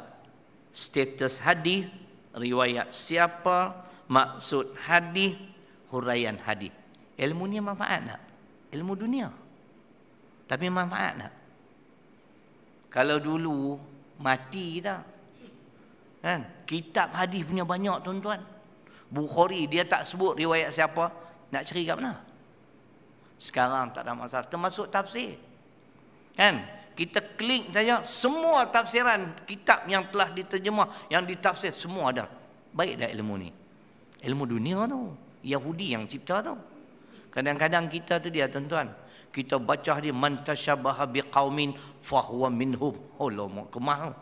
status hadis, riwayat siapa, maksud hadis, huraian hadis. Ilmu ni manfaat tak? Ilmu dunia. Tapi manfaat tak? Kalau dulu mati tak? Kan? Kitab hadis punya banyak tuan-tuan. Bukhari dia tak sebut riwayat siapa, nak cari kat mana? Sekarang tak ada masalah, termasuk tafsir. Kan? Kita klik saja, semua tafsiran kitab yang telah diterjemah, yang ditafsir, semua ada. Baik dah ilmu ni. Ilmu dunia tu. Yahudi yang cipta tu. Kadang-kadang kita tu dia tuan-tuan. Kita baca dia, man tasyabaha biqaumin fahuwa minhum. Allah mak kemah.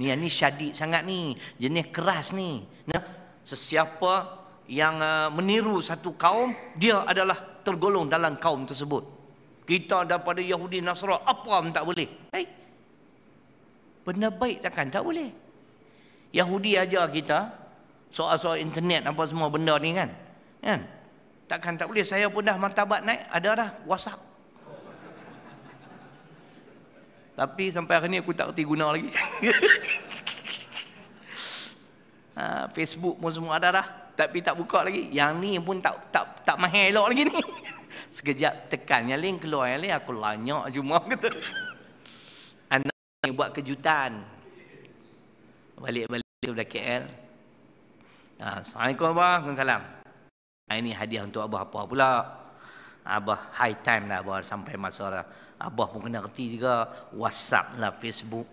Ni syadid sangat ni. Jenis keras ni. Nah, sesiapa yang meniru satu kaum, dia adalah tergolong dalam kaum tersebut. Kita daripada Yahudi Nasrani, apa pun tak boleh. Baik. Benda baik takkan tak boleh. Yahudi ajar kita soal-soal internet apa semua benda ni kan. Kan? Takkan tak boleh. Saya pun dah martabat naik, ada dah WhatsApp. Tapi sampai hari ni aku tak kerti guna lagi. Facebook pun semua ada dah. Tapi tak buka lagi. Yang ni pun tak mahal elok lagi ni. Sekejap tekan yang lain, keluar yang lain, aku lanyak cuma kata. Anak ni buat kejutan. Balik-balik dari KL. Assalamualaikum Abah. Waalaikumsalam. Ini hadiah untuk Abah apa pula? Abah high time lah Abah sampai masa lah. Abah pun kena kerti juga. WhatsApp lah, Facebook.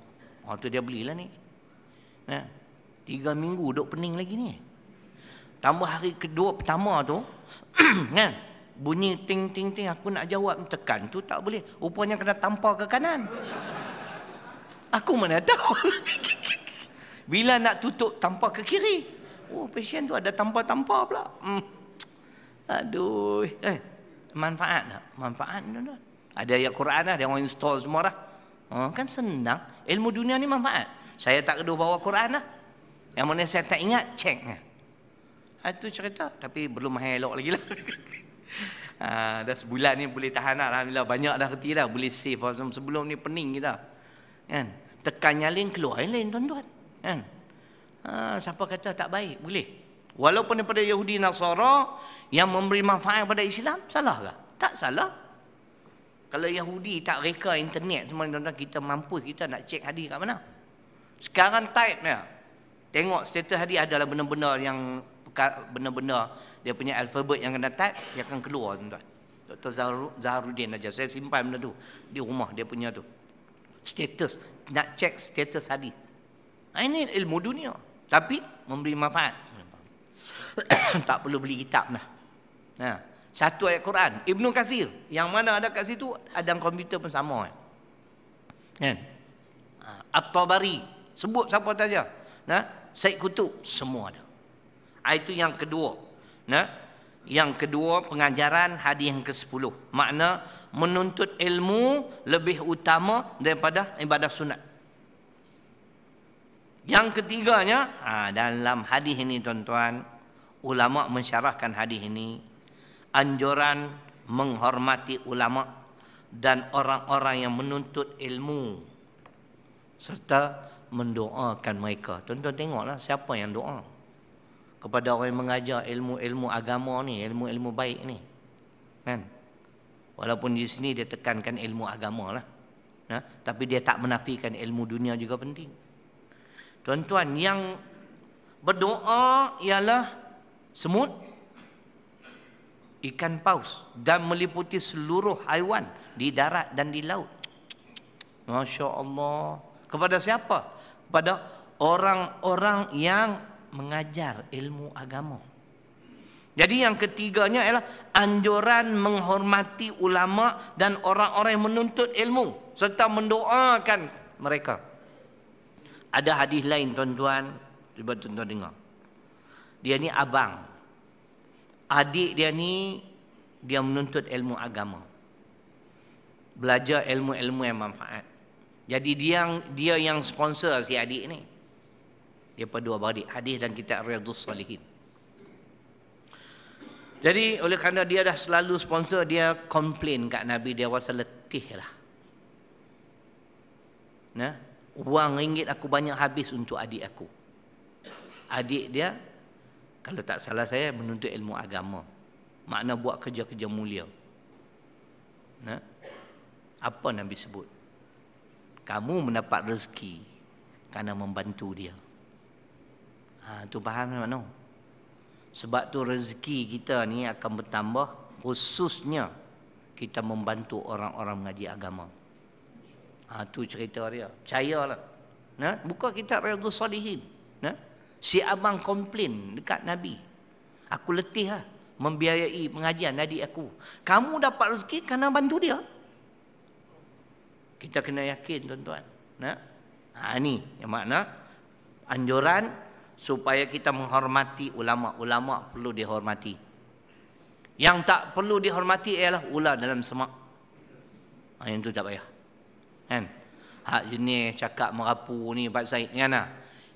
Tu dia belilah ni. 3 minggu duduk pening lagi ni. Tambah hari kedua pertama tu. Kan? Bunyi ting ting ting, aku nak jawab tekan tu tak boleh. Rupanya kena tampar ke kanan. Aku mana tahu. Bila nak tutup tampar ke kiri. Oh, pasien tu ada tampar-tampar pula. Aduh. Manfaat tak? Manfaat tak? Ada ayat Quran dah, dia orang install semua dah. Kan senang. Ilmu dunia ni manfaat. Saya tak kedua bawa Quran dah. Yang mana saya tak ingat, cek. Itu cerita. Tapi belum mahal elok lagi lah. Dah sebulan ni boleh tahan lah. Alhamdulillah banyak dah kerti dah. Boleh save. Sebelum ni pening kita. Kan? Tekan yang lain, keluar yang lain tuan-tuan. Kan? Siapa kata tak baik? Boleh. Walaupun daripada Yahudi Nasara yang memberi manfaat kepada Islam, salah ke? Tak salah. Kalau Yahudi tak reka internet semua tuan-tuan, kita mampu kita nak cek hadis kat mana. Sekarang type dia. Tengok status hadis adalah benda-benda yang benda-benda dia punya alfabet yang kena type, dia akan keluar tuan-tuan. Dr. Zaharuddin aja. Saya simpan benda tu di rumah dia punya tu. Status, nak cek status hadis. Ini ilmu dunia, tapi memberi manfaat. Tak perlu beli kitab dah. Satu ayat Quran, Ibnu Katsir, yang mana ada kat situ, ada komputer pun sama. Kan? At-Tabari, sebut siapa saja. Said Qutb, semua ada. Itu yang kedua. Yang kedua, pengajaran hadis yang ke-10. Makna menuntut ilmu lebih utama daripada ibadah sunat. Yang ketiganya, dalam hadis ini tuan-tuan, ulama mensyarahkan hadis ini, anjuran menghormati ulama dan orang-orang yang menuntut ilmu serta mendoakan mereka. Tuan-tuan tengoklah siapa yang doa kepada orang yang mengajar ilmu-ilmu agama ni, ilmu-ilmu baik ni. Kan? Walaupun di sini dia tekankan ilmu agama lah. Tapi dia tak menafikan ilmu dunia juga penting. Tuan-tuan, yang berdoa ialah semut, ikan paus dan meliputi seluruh haiwan di darat dan di laut. Masya Allah. Kepada siapa? Kepada orang-orang yang mengajar ilmu agama. Jadi yang ketiganya ialah anjuran menghormati ulama dan orang-orang yang menuntut ilmu serta mendoakan mereka. Ada hadis lain tuan-tuan, cuba tuan-tuan dengar. Dia ni abang. Adik dia ni dia menuntut ilmu agama. Belajar ilmu-ilmu yang manfaat. Jadi dia yang sponsor si adik ni. Dia dua beradik, hadis dan kitab Riyadhus Shalihin. Jadi oleh kerana dia dah selalu sponsor, dia komplain kat Nabi, dia rasa letih lah. Nah, wang ringgit aku banyak habis untuk adik aku. Adik dia, kalau tak salah saya, menuntut ilmu agama. Makna buat kerja-kerja mulia. Nah, apa Nabi sebut? Kamu mendapat rezeki kerana membantu dia. Tu faham tak? Sebab tu rezeki kita ni akan bertambah, khususnya kita membantu orang-orang mengaji agama. Tu cerita dia. Percayalah. Buka kitab Riyadhus Shalihin. Si abang komplain dekat Nabi. Aku letih lah membiayai pengajian adik aku. Kamu dapat rezeki kerana bantu dia. Kita kena yakin tuan-tuan. Ni yang makna anjuran supaya kita menghormati ulama. Ulama perlu dihormati. Yang tak perlu dihormati ialah ular dalam semak. Yang tu tak payah. Kan? Hak jenis cakap merapu ni Pak Said kan?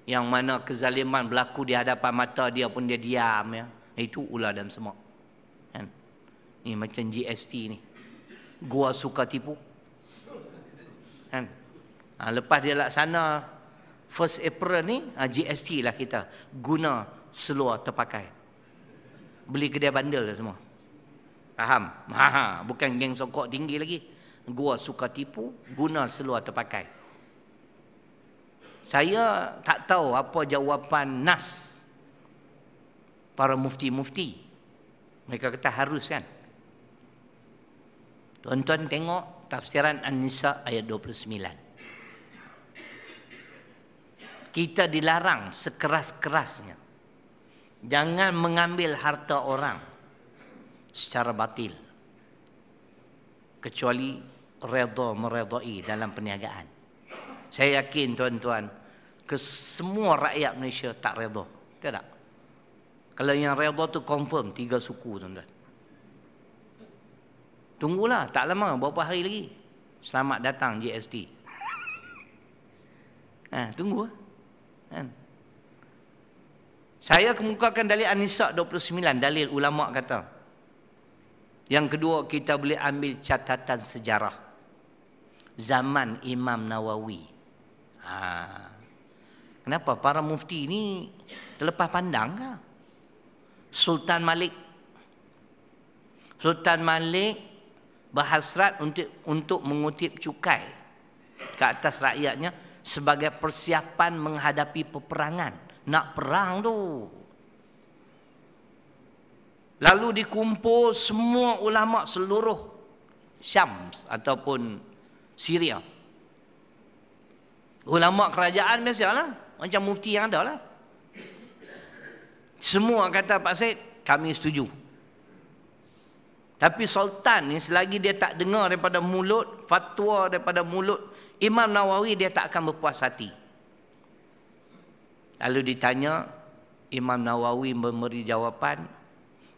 Yang mana kezaliman berlaku di hadapan mata dia pun dia diam ya. Itu ular dalam semak. Kan? Ni macam GST ni. Gua suka tipu. Kan? Lepas dia laksana 1 April ni, GST lah kita. Guna seluar terpakai. Beli kedai bandel semua. Faham? Bukan geng sokok tinggi lagi. Gua suka tipu, guna seluar terpakai. Saya tak tahu apa jawapan nas para mufti-mufti. Mereka kata harus kan. Tuan-tuan tengok tafsiran An-Nisa ayat 29. Kita dilarang sekeras-kerasnya. Jangan mengambil harta orang secara batil. Kecuali redha meredai dalam perniagaan. Saya yakin tuan-tuan, semua rakyat Malaysia tak redha. Tak? Kalau yang redha tu confirm 3 suku tuan-tuan. Tunggulah, tak lama, berapa hari lagi. Selamat datang GST. Tunggu. Saya kemukakan dalil An-Nisa 29. Dalil ulama kata. Yang kedua, kita boleh ambil catatan sejarah zaman Imam Nawawi. Kenapa para mufti ni terlepas pandang ke? Sultan Malik berhasrat untuk mengutip cukai ke atas rakyatnya sebagai persiapan menghadapi peperangan. Nak perang tu. Lalu dikumpul semua ulama seluruh Syam ataupun Syria. Ulama kerajaan biasalah. Macam mufti yang ada lah. Semua kata Pak Said, kami setuju. Tapi Sultan ni selagi dia tak dengar daripada mulut, fatwa daripada mulut Imam Nawawi, dia tak akan berpuas hati. Lalu ditanya, Imam Nawawi memberi jawapan,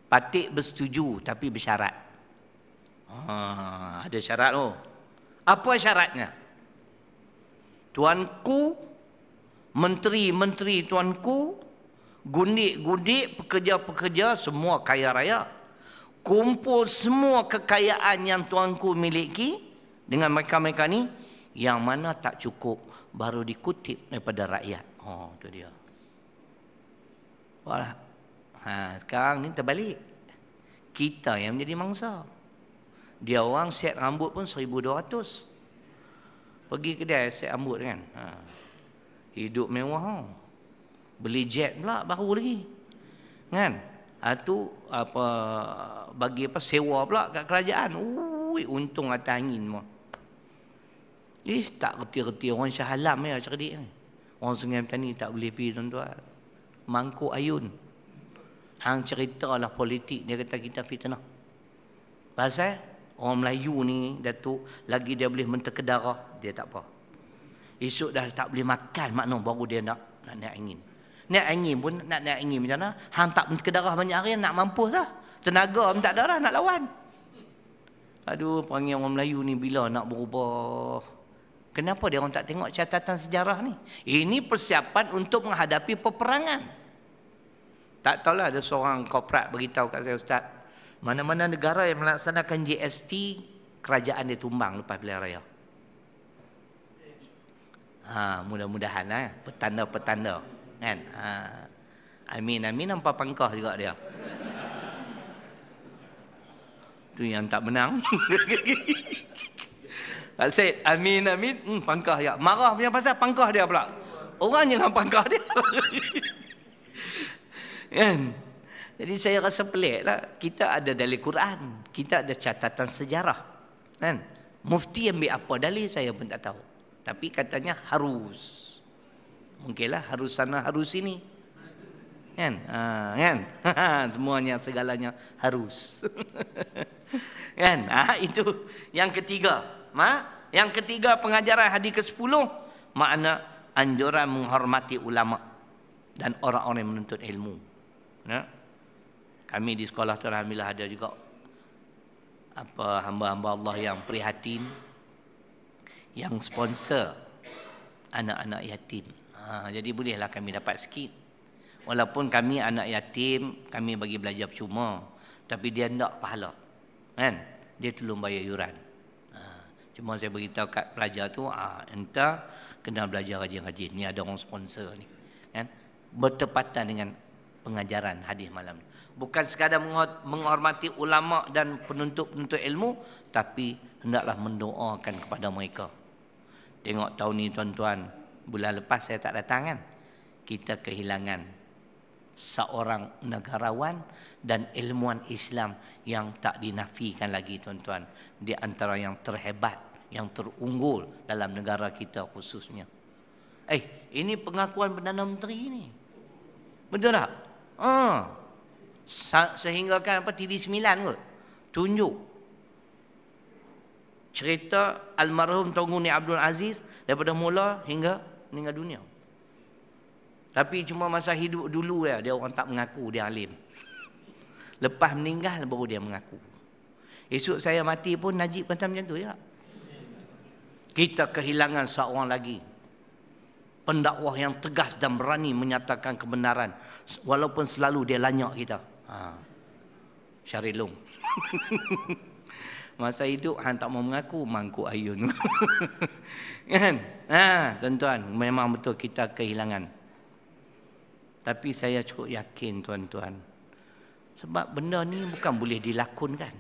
Patik bersetuju tapi bersyarat. Ada syarat tu. Apa syaratnya? Tuanku, menteri-menteri tuanku, gundik-gundik, pekerja-pekerja, semua kaya raya. Kumpul semua kekayaan yang tuanku miliki dengan mereka-mereka ni, yang mana tak cukup baru dikutip daripada rakyat. Tu dia. Wah. Sekarang ni terbalik. Kita yang menjadi mangsa. Dia orang set rambut pun 1,200. Pergi kedai set rambut kan. Hidup mewah. Beli jet pula baru lagi. Kan? Tu apa bagi apa sewa pula kat kerajaan. Untung atas angin mah. Tak reti-reti orang Shah Alam ya cerdik ni. Orang Sungai Petani tak boleh pergi tuan-tuan. Mangkuk Ayun. Hang ceritalah politik, dia kata kita fitnah. Pasal orang Melayu ni, Datuk, lagi dia boleh menterka darah, dia tak apa. Esok dah tak boleh makan, makna baru dia nak naik angin. Naik angin pun nak naik angin macam mana? Hang tak menterka darah banyak hari, nak mampus lah. Tenaga pun tak ada dah nak lawan. Aduh, panggil orang Melayu ni bila nak berubah. Kenapa dia orang tak tengok catatan sejarah ni? Ini persiapan untuk menghadapi peperangan. Tak tahulah ada seorang korporat beritahu kat saya, Ustaz, mana-mana negara yang melaksanakan GST, kerajaan dia tumbang lepas pilihan raya. Mudah-mudahan lah, petanda-petanda kan. Amin nampak pangkah juga dia. Tu yang tak menang. Pak Syed, amin, pangkah ya. Marah punya pasal pangkah dia pula. Orang jangan pangkah dia. Kan? Jadi saya rasa pelik lah. Kita ada dalil Quran. Kita ada catatan sejarah. Kan? Mufti ambil apa dalil saya pun tak tahu. Tapi katanya harus. Mungkinlah harus sana, harus sini. Kan? Kan? Semuanya, segalanya harus. Kan? Itu yang ketiga. Yang ketiga, pengajaran hadis ke-10, makna anjuran menghormati ulama dan orang-orang yang menuntut ilmu. Ya? Kami di sekolah tu alhamdulillah ada juga hamba-hamba Allah yang prihatin, yang sponsor anak-anak yatim. Jadi bolehlah kami dapat sikit. Walaupun kami anak yatim, kami bagi belajar percuma, tapi dia tak pahala. Kan? Dia tolong bayar yuran. Cuma saya beritahu kat pelajar tu, entah kena belajar rajin-rajin. Ni ada orang sponsor ni. Kan? Bertepatan dengan pengajaran hadis malam ni. Bukan sekadar menghormati ulama dan penuntut-penuntut ilmu, tapi hendaklah mendoakan kepada mereka. Tengok tahun ni tuan-tuan, bulan lepas saya tak datang kan. Kita kehilangan seorang negarawan dan ilmuwan Islam yang tak dinafikan lagi tuan-tuan. Di antara yang terhebat, yang terunggul dalam negara kita khususnya. Ini pengakuan Perdana Menteri ni. Betul tak? Sehingga kan TV9 kot tunjuk cerita almarhum Tunku Ni Abdul Aziz daripada mula hingga meninggal dunia. Tapi cuma masa hidup dulu dia orang tak mengaku dia alim. Lepas meninggal baru dia mengaku. Esok saya mati pun Najib kata macam tu ya. Kita kehilangan seorang lagi pendakwah yang tegas dan berani menyatakan kebenaran walaupun selalu dia lanyak kita. Syarilung. Masa hidup hang tak mau mengaku, Mangkuk Ayun. Kan? Tuan-tuan, memang betul kita kehilangan. Tapi saya cukup yakin tuan-tuan, sebab benda ni bukan boleh dilakonkan.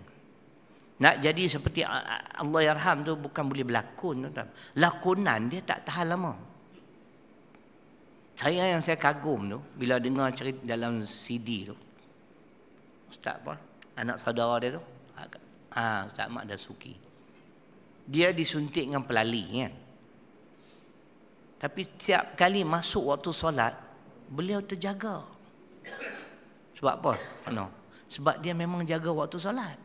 Nak jadi seperti Allah Yarham tu bukan boleh berlakon, tuan-tuan. Lakonan dia tak tahan lama. Yang saya kagum tu bila dengar cerita dalam CD tu, Ustaz apa? Anak saudara dia tu, Ustaz Ahmad Dasuki. Dia disuntik dengan pelali kan. Tapi setiap kali masuk waktu solat, beliau terjaga. Sebab apa? Sebab dia memang jaga waktu solat.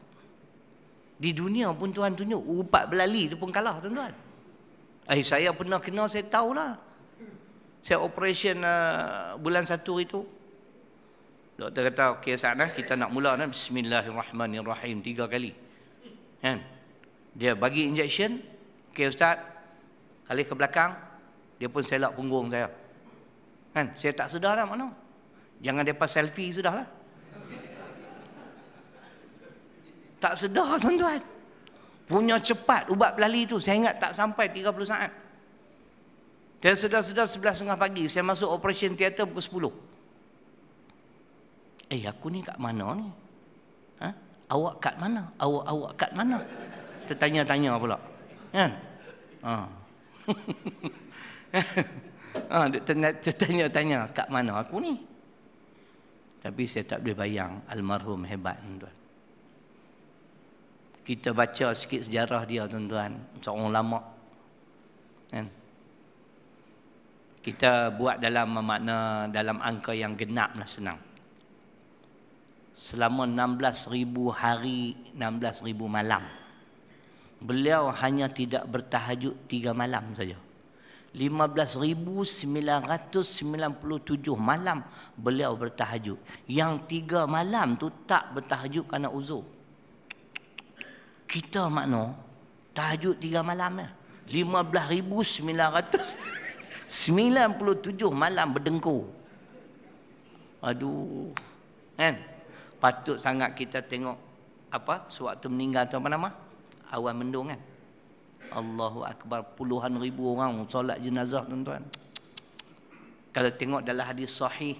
Di dunia pun Tuhan tunjuk ubat belali tu pun kalah tuan-tuan. Saya pernah kena, saya tahulah. Saya operation bulan 1 itu. Doktor kata, okey sana kita nak mula Bismillahirrahmanirrahim 3 kali. Kan? Dia bagi injection, okey Ustaz, kali ke belakang, dia pun selak punggung saya. Kan? Saya tak sedar dah mana. Jangan depa selfie sudahlah. Tak sedar tuan-tuan. Punya cepat ubat pelali tu. Saya ingat tak sampai 30 saat. Saya sedar 11.30 pagi. Saya masuk operation theater pukul 10. Aku ni kat mana ni? Awak kat mana? Awak kat mana? Tertanya-tanya pula. Kan? Tertanya-tanya kat mana aku ni? Tapi saya tak boleh bayang almarhum hebat tuan-tuan. Kita baca sikit sejarah dia tuan-tuan, seorang ulama. Kan? Kita buat dalam makna dalam angka yang genap lah, senang. Selama 16,000 hari, 16,000 malam, beliau hanya tidak bertahajud 3 malam saja. 15,997 malam beliau bertahajud. Yang 3 malam tu tak bertahajud kerana uzur. Kita makna tahajud 3 malam ya. 15,997 malam berdengkur. Aduh. Kan? Patut sangat kita tengok apa sewaktu meninggal tu apa nama? Awan mendung kan. Allahu Akbar, puluhan ribu orang solat jenazah tuan-tuan. Kalau tengok dalam hadis sahih,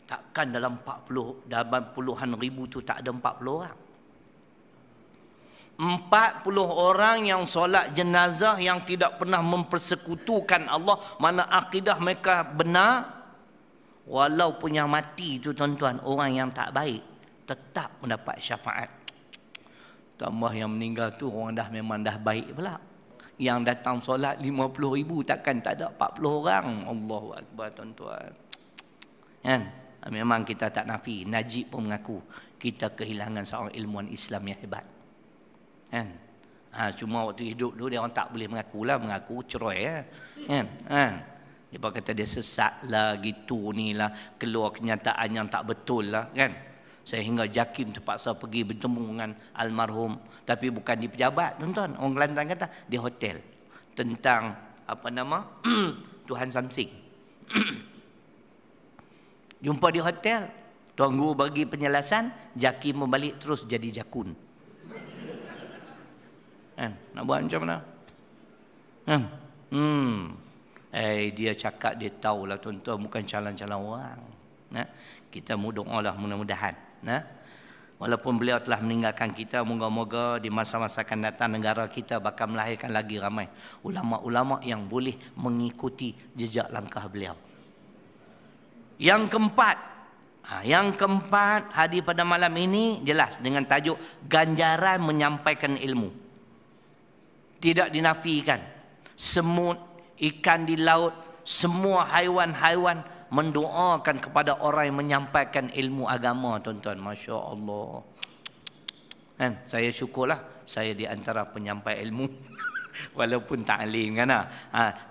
takkan dalam puluhan ribu tu tak ada 40 orang. 40 orang yang solat jenazah yang tidak pernah mempersekutukan Allah, mana akidah mereka benar. Walaupun yang mati tu tuan-tuan, orang yang tak baik, tetap mendapat syafaat. Tambah yang meninggal tu orang dah memang dah baik pula. Yang datang solat 50,000 takkan tak ada 40 orang. Allahu Akbar tuan-tuan. Kan? Memang kita tak nafi. Najib pun mengaku kita kehilangan seorang ilmuwan Islam yang hebat. Kan? Cuma waktu hidup dulu dia orang tak boleh mengaku cerai ya. Kan? Dia kata dia sesat lah, gitu ni lah, keluar kenyataan yang tak betul lah kan. Sehingga Jakim terpaksa pergi bertemu dengan almarhum, tapi bukan di pejabat tuan-tuan. Orang Kelantan kata di hotel, tentang apa nama Tuhan Samsing. Jumpa di hotel, Tuan Guru bagi penjelasan, Jakim membalik terus jadi jakun. Kan? Nak buat macam mana? Dia cakap dia tahulah tuan-tuan, bukan calon-calon orang. Kita doalah mudah-mudahan. Walaupun beliau telah meninggalkan kita, moga-moga di masa-masa akan datang negara kita bakal melahirkan lagi ramai ulama-ulama yang boleh mengikuti jejak langkah beliau. Yang keempat, hadir pada malam ini jelas dengan tajuk ganjaran menyampaikan ilmu. Tidak dinafikan. Semut, ikan di laut, semua haiwan-haiwan mendoakan kepada orang yang menyampaikan ilmu agama tuan-tuan. Masya Allah. Kan? Saya syukurlah saya di antara penyampai ilmu. Walaupun tak alim kan.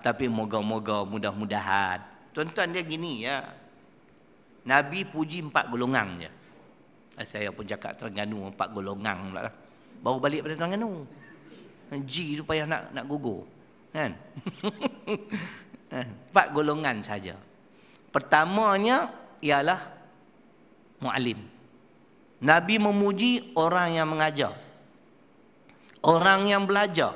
Tapi moga-moga mudah-mudahan. Tuan-tuan dia gini ya. Nabi puji 4 golongan je. Saya pun cakap Terengganu 4 golongan pula lah. Baru balik pada Terengganu. G tu payah nak gugur. Kan? 4 golongan saja. Pertamanya ialah mu'alim. Nabi memuji orang yang mengajar. Orang yang belajar.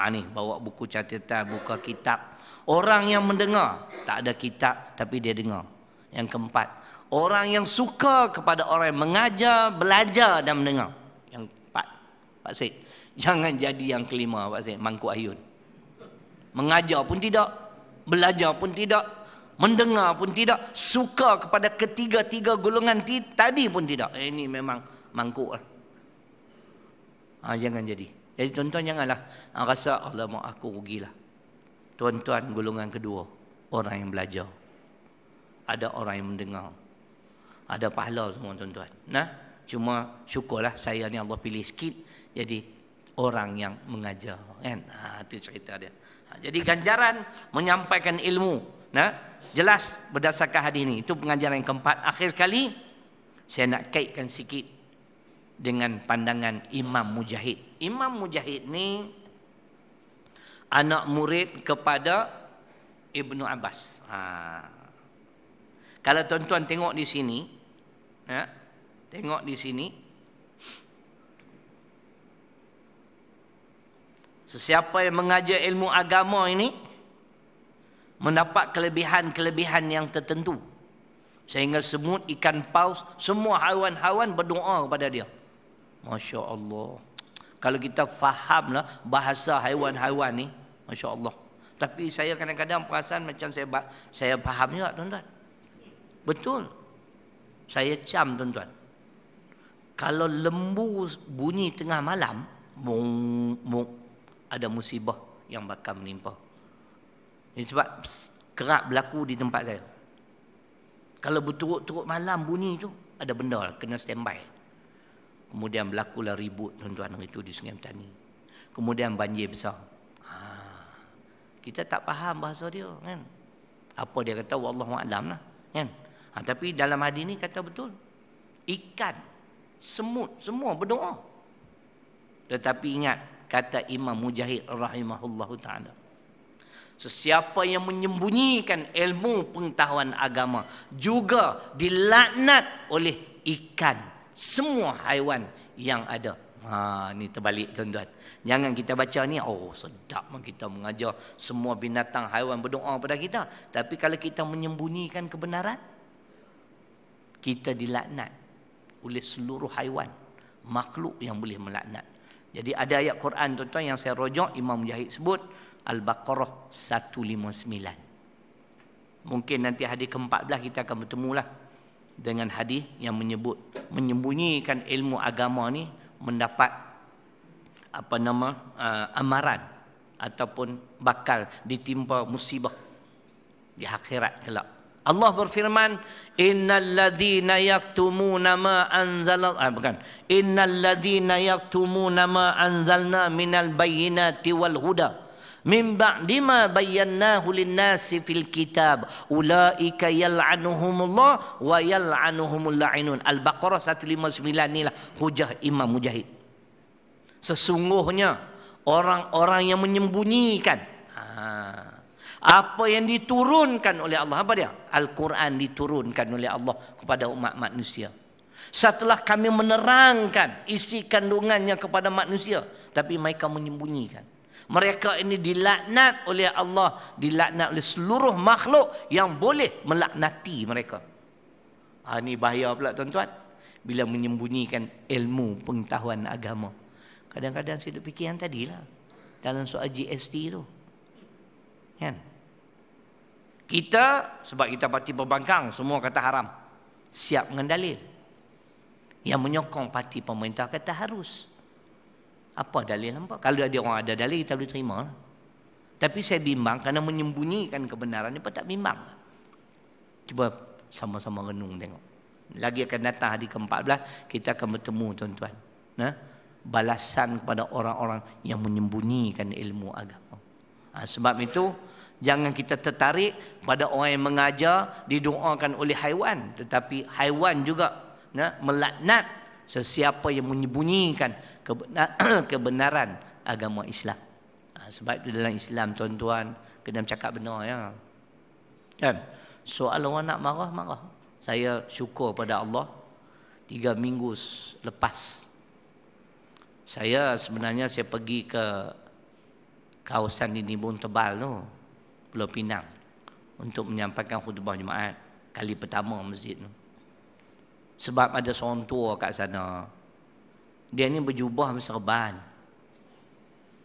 Ni bawa buku catatan, buka kitab. Orang yang mendengar. Tak ada kitab tapi dia dengar. Yang keempat, orang yang suka kepada orang yang mengajar, belajar dan mendengar. Yang empat, Pak Syed. Jangan jadi yang kelima Pak Syed, mangkuk ayun. Mengajar pun tidak, belajar pun tidak, mendengar pun tidak, suka kepada ketiga-tiga golongan tadi pun tidak. Ini memang mangkuk lah. Jangan jadi. Jadi tuan-tuan janganlah rasa alamak aku rugilah. Tuan-tuan golongan kedua, orang yang belajar. Ada orang yang mendengar. Ada pahala semua tuan-tuan. Cuma syukurlah saya ni Allah pilih sikit jadi orang yang mengajar kan. Itu cerita dia. Jadi ganjaran menyampaikan ilmu. Jelas berdasarkan hadis ini. Itu pengajaran yang keempat. Akhir sekali saya nak kaitkan sikit dengan pandangan Imam Mujahid. Imam Mujahid ni anak murid kepada Ibnu Abbas. Kalau tuan-tuan tengok di sini, tengok di sini, sesiapa yang mengajar ilmu agama ini mendapat kelebihan-kelebihan yang tertentu. Sehingga semut, ikan paus, semua haiwan-haiwan berdoa kepada dia. Masya Allah. Kalau kita fahamlah bahasa haiwan-haiwan ni, Masya Allah. Tapi saya kadang-kadang perasan macam saya faham juga tuan-tuan. Betul. Saya cam tuan-tuan. Kalau lembu bunyi tengah malam, ada musibah yang bakal menimpa. Ini sebab kerap berlaku di tempat saya. Kalau berturut-turut malam bunyi tu, ada benda lah, kena standby. Kemudian berlakulah ribut tuan-tuan hari itu di Sungai Petani. Kemudian banjir besar. Kita tak faham bahasa dia kan. Apa dia kata wallahu a'lam lah kan. Tapi dalam hadis ni kata betul. Ikan, semut, semua berdoa. Tetapi ingat kata Imam Mujahid rahimahullahu taala. Sesiapa yang menyembunyikan ilmu pengetahuan agama juga dilaknat oleh ikan, semua haiwan yang ada. Ni terbalik tuan-tuan. Jangan kita baca ni, oh sedap kita mengajar semua binatang haiwan berdoa pada kita. Tapi kalau kita menyembunyikan kebenaran, kita dilaknat oleh seluruh haiwan, makhluk yang boleh melaknat. Jadi ada ayat Quran tuan-tuan yang saya rojok, Imam Mujahid sebut Al-Baqarah 159. Mungkin nanti hadis ke-14 kita akan bertemulah dengan hadis yang menyebut menyembunyikan ilmu agama ni mendapat amaran ataupun bakal ditimpa musibah di akhirat kelak. Allah berfirman, innal ladzina yaktumuna ma anzalna minal bayyinati wal huda min ba'di ma bayyanahu lin-nasi fil kitab ulaika yal'anuhumullah wa yal'anuhumul la'inun. Al-Baqarah 159 inilah hujah Imam Mujahid. Sesungguhnya orang-orang yang menyembunyikan apa yang diturunkan oleh Allah, apa dia? Al-Quran diturunkan oleh Allah kepada umat manusia. Setelah kami menerangkan isi kandungannya kepada manusia, tapi mereka menyembunyikan. Mereka ini dilaknat oleh Allah, dilaknat oleh seluruh makhluk yang boleh melaknati mereka. Ini bahaya pula tuan-tuan, bila menyembunyikan ilmu pengetahuan agama. Kadang-kadang saya duk fikir yang tadilah, dalam soal GST tu. Kan? Kita, sebab kita parti pembangkang, semua kata haram. Siap dengan dalil. Yang menyokong parti pemerintah kata harus. Apa dalil nampak? Kalau ada orang ada dalil, kita boleh terima. Tapi saya bimbang kerana menyembunyikan kebenaran ni pun tak bimbang. Cuba sama-sama renung tengok. Lagi akan datang hari ke-14, kita akan bertemu tuan-tuan. Balasan kepada orang-orang yang menyembunyikan ilmu agama. Sebab itu, jangan kita tertarik pada orang yang mengajar didoakan oleh haiwan. Tetapi haiwan juga melaknat sesiapa yang menyembunyikan kebenaran agama Islam. Sebab itu dalam Islam tuan-tuan kena cakap benar ya. Kan? Soal orang nak marah, marah. Saya syukur pada Allah 3 minggu lepas. Saya pergi ke kawasan di Nibun Tebal tu, Pulau Pinang, untuk menyampaikan khutbah Jumaat kali pertama masjid tu. Sebab ada seorang tua kat sana. Dia ni berjubah berserban.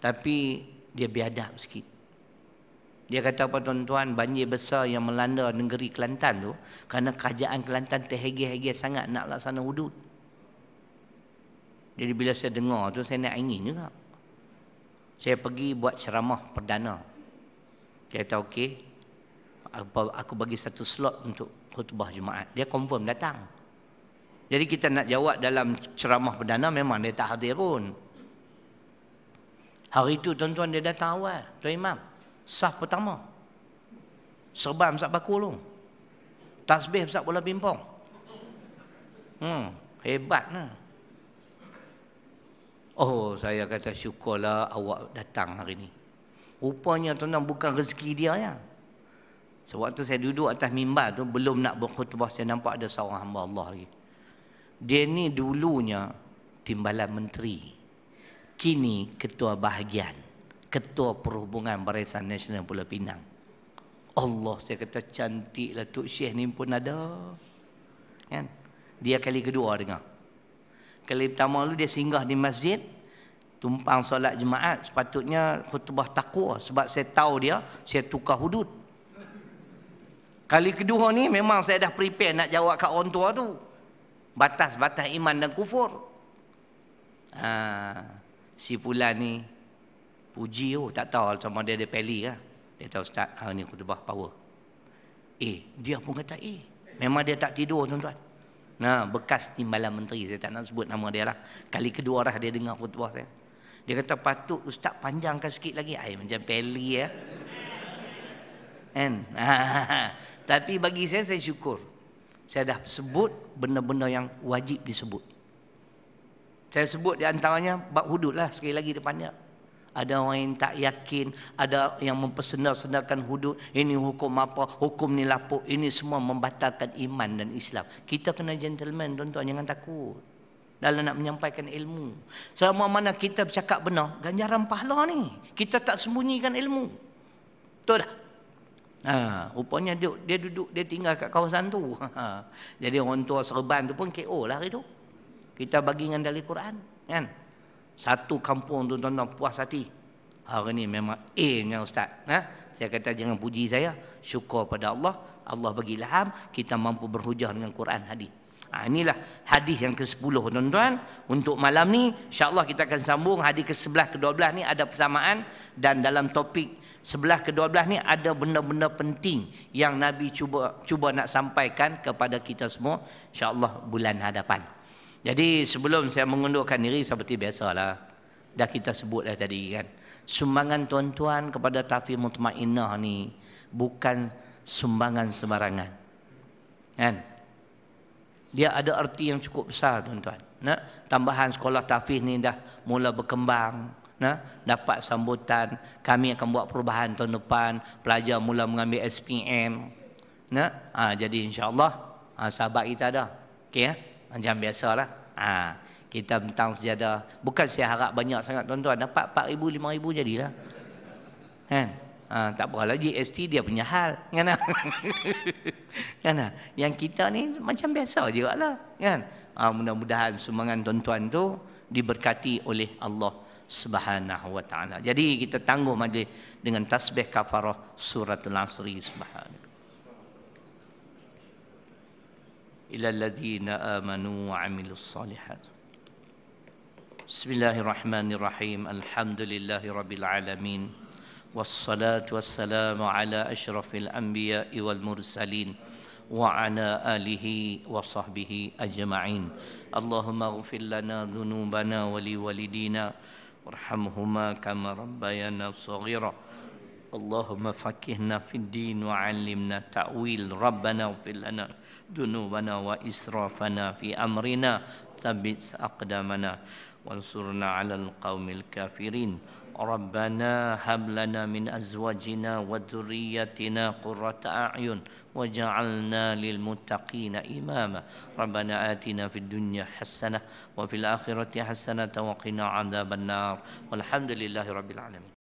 Tapi dia biadab sikit. Dia kata apa tuan-tuan, banjir besar yang melanda negeri Kelantan tu kerana kerajaan Kelantan terhege-hege sangat nak laksana hudud. Jadi bila saya dengar tu saya nak ingin juga. Saya pergi buat ceramah perdana. Dia kata okey, aku bagi satu slot untuk khutbah Jumaat. Dia confirm datang. Jadi kita nak jawab dalam ceramah perdana, memang dia tak hadir pun. Hari itu tuan-tuan dia datang awal, Tuan Imam. Saf pertama. Serban besar bakul tu. Tasbih besar bola pimpong. Hebat lah. Oh, saya kata syukurlah awak datang hari ni. Rupanya tuan-tuan bukan rezeki dia ya. Sewaktu saya duduk atas mimbar tu, belum nak berkhutbah, saya nampak ada seorang hamba Allah lagi. Dia ni dulunya timbalan menteri. Kini ketua bahagian, ketua perhubungan Barisan Nasional Pulau Pinang. Allah, saya kata cantiklah Tok Syekh ni pun ada. Kan? Dia kali kedua dengar. Kali pertama dulu dia singgah di masjid, tumpang solat Jumaat, sepatutnya khutbah takwa sebab saya tahu dia, saya tukar hudud. Kali kedua ni memang saya dah prepare nak jawab kat orang tua tu. Batas-batas iman dan kufur. Si Pulan ni puji tak tahu sama dia ada peli ke. Dia tahu Ustaz, hari ni khutbah power. A. Dia pun kata A. Memang dia tak tidur tuan-tuan. Nah, bekas timbalan menteri, saya tak nak sebut nama dia lah. Kali kedua dia dengar khutbah saya. Dia kata patut ustaz panjangkan sikit lagi. Macam peli ya. Kan? Tapi bagi saya syukur. Saya dah sebut benda-benda yang wajib disebut. Saya sebut di antaranya bab hudud lah sekali lagi depan dia. Ada orang yang tak yakin, ada yang mempersendak-sendakan hudud. Ini hukum apa, hukum ni lapuk. Ini semua membatalkan iman dan Islam. Kita kena gentleman tuan-tuan, jangan takut dalam nak menyampaikan ilmu. Selama mana kita bercakap benar, ganjaran pahala ni. Kita tak sembunyikan ilmu. Betul tak? Rupanya dia duduk, dia tinggal kat kawasan tu. Jadi orang tua Serban tu pun KO lah hari tu. Kita bagi dengan dalil Quran, kan? Satu kampung tu tuan-tuan puas hati. Hari ni memang A-nya ustaz. Saya kata jangan puji saya, syukur pada Allah. Allah bagi ilham, kita mampu berhujah dengan Quran hadis. Inilah hadis yang ke-10 tuan-tuan. Untuk malam ni insya-Allah kita akan sambung hadis ke-11 ke-12 ni ada persamaan, dan dalam topik 11 ke-12 ni ada benda-benda penting yang Nabi cuba nak sampaikan kepada kita semua insya-Allah bulan hadapan. Jadi sebelum saya mengundurkan diri seperti biasalah, dah kita sebut dah tadi kan, sumbangan tuan-tuan kepada Tahfiz Mutmainnah ni bukan sumbangan sembarangan, kan? Dia ada arti yang cukup besar tuan-tuan. Tambahan sekolah tahfiz ni dah mula berkembang, dapat sambutan. Kami akan buat perubahan tahun depan, pelajar mula mengambil SPM. Jadi insya-Allah sahabat kita ada. Okey ya? Macam biasalah. Kita bentang sejadah. Bukan saya harap banyak sangat tuan-tuan. Dapat 4,000, 5,000 jadilah. Kan? Tak apalah, GST dia punya hal. Kan? Kan? Yang kita ni macam biasa juga lah. Kan? Mudah-mudahan sumbangan tuan-tuan tu diberkati oleh Allah Subhanahu wa ta'ala. Jadi kita tangguh majlis dengan tasbih kafarah surat Al-Asri. Subhanahu إلى الذين آمنوا وعملوا الصالحات بسم الله الرحمن الرحيم الحمد لله رب العالمين والصلاة والسلام على أشرف الأنبياء والمرسلين وعلى آله وصحبه أجمعين اللهم اغفر لنا ذنوبنا ولوالدينا وارحمهما كما ربيانا صغيرا اللهم فقهنا في الدين وعلمنا تأويل ربنا اغفر لنا ذنوبنا وإسرافنا في أمرنا ثبت أقدامنا وانصرنا على القوم الكافرين ربنا هب لنا من أزواجنا وذريتنا قرة أعين وجعلنا للمتقين إماما ربنا آتنا في الدنيا حسنة وفي الآخرة حسنة وقنا عذاب النار والحمد لله رب العالمين.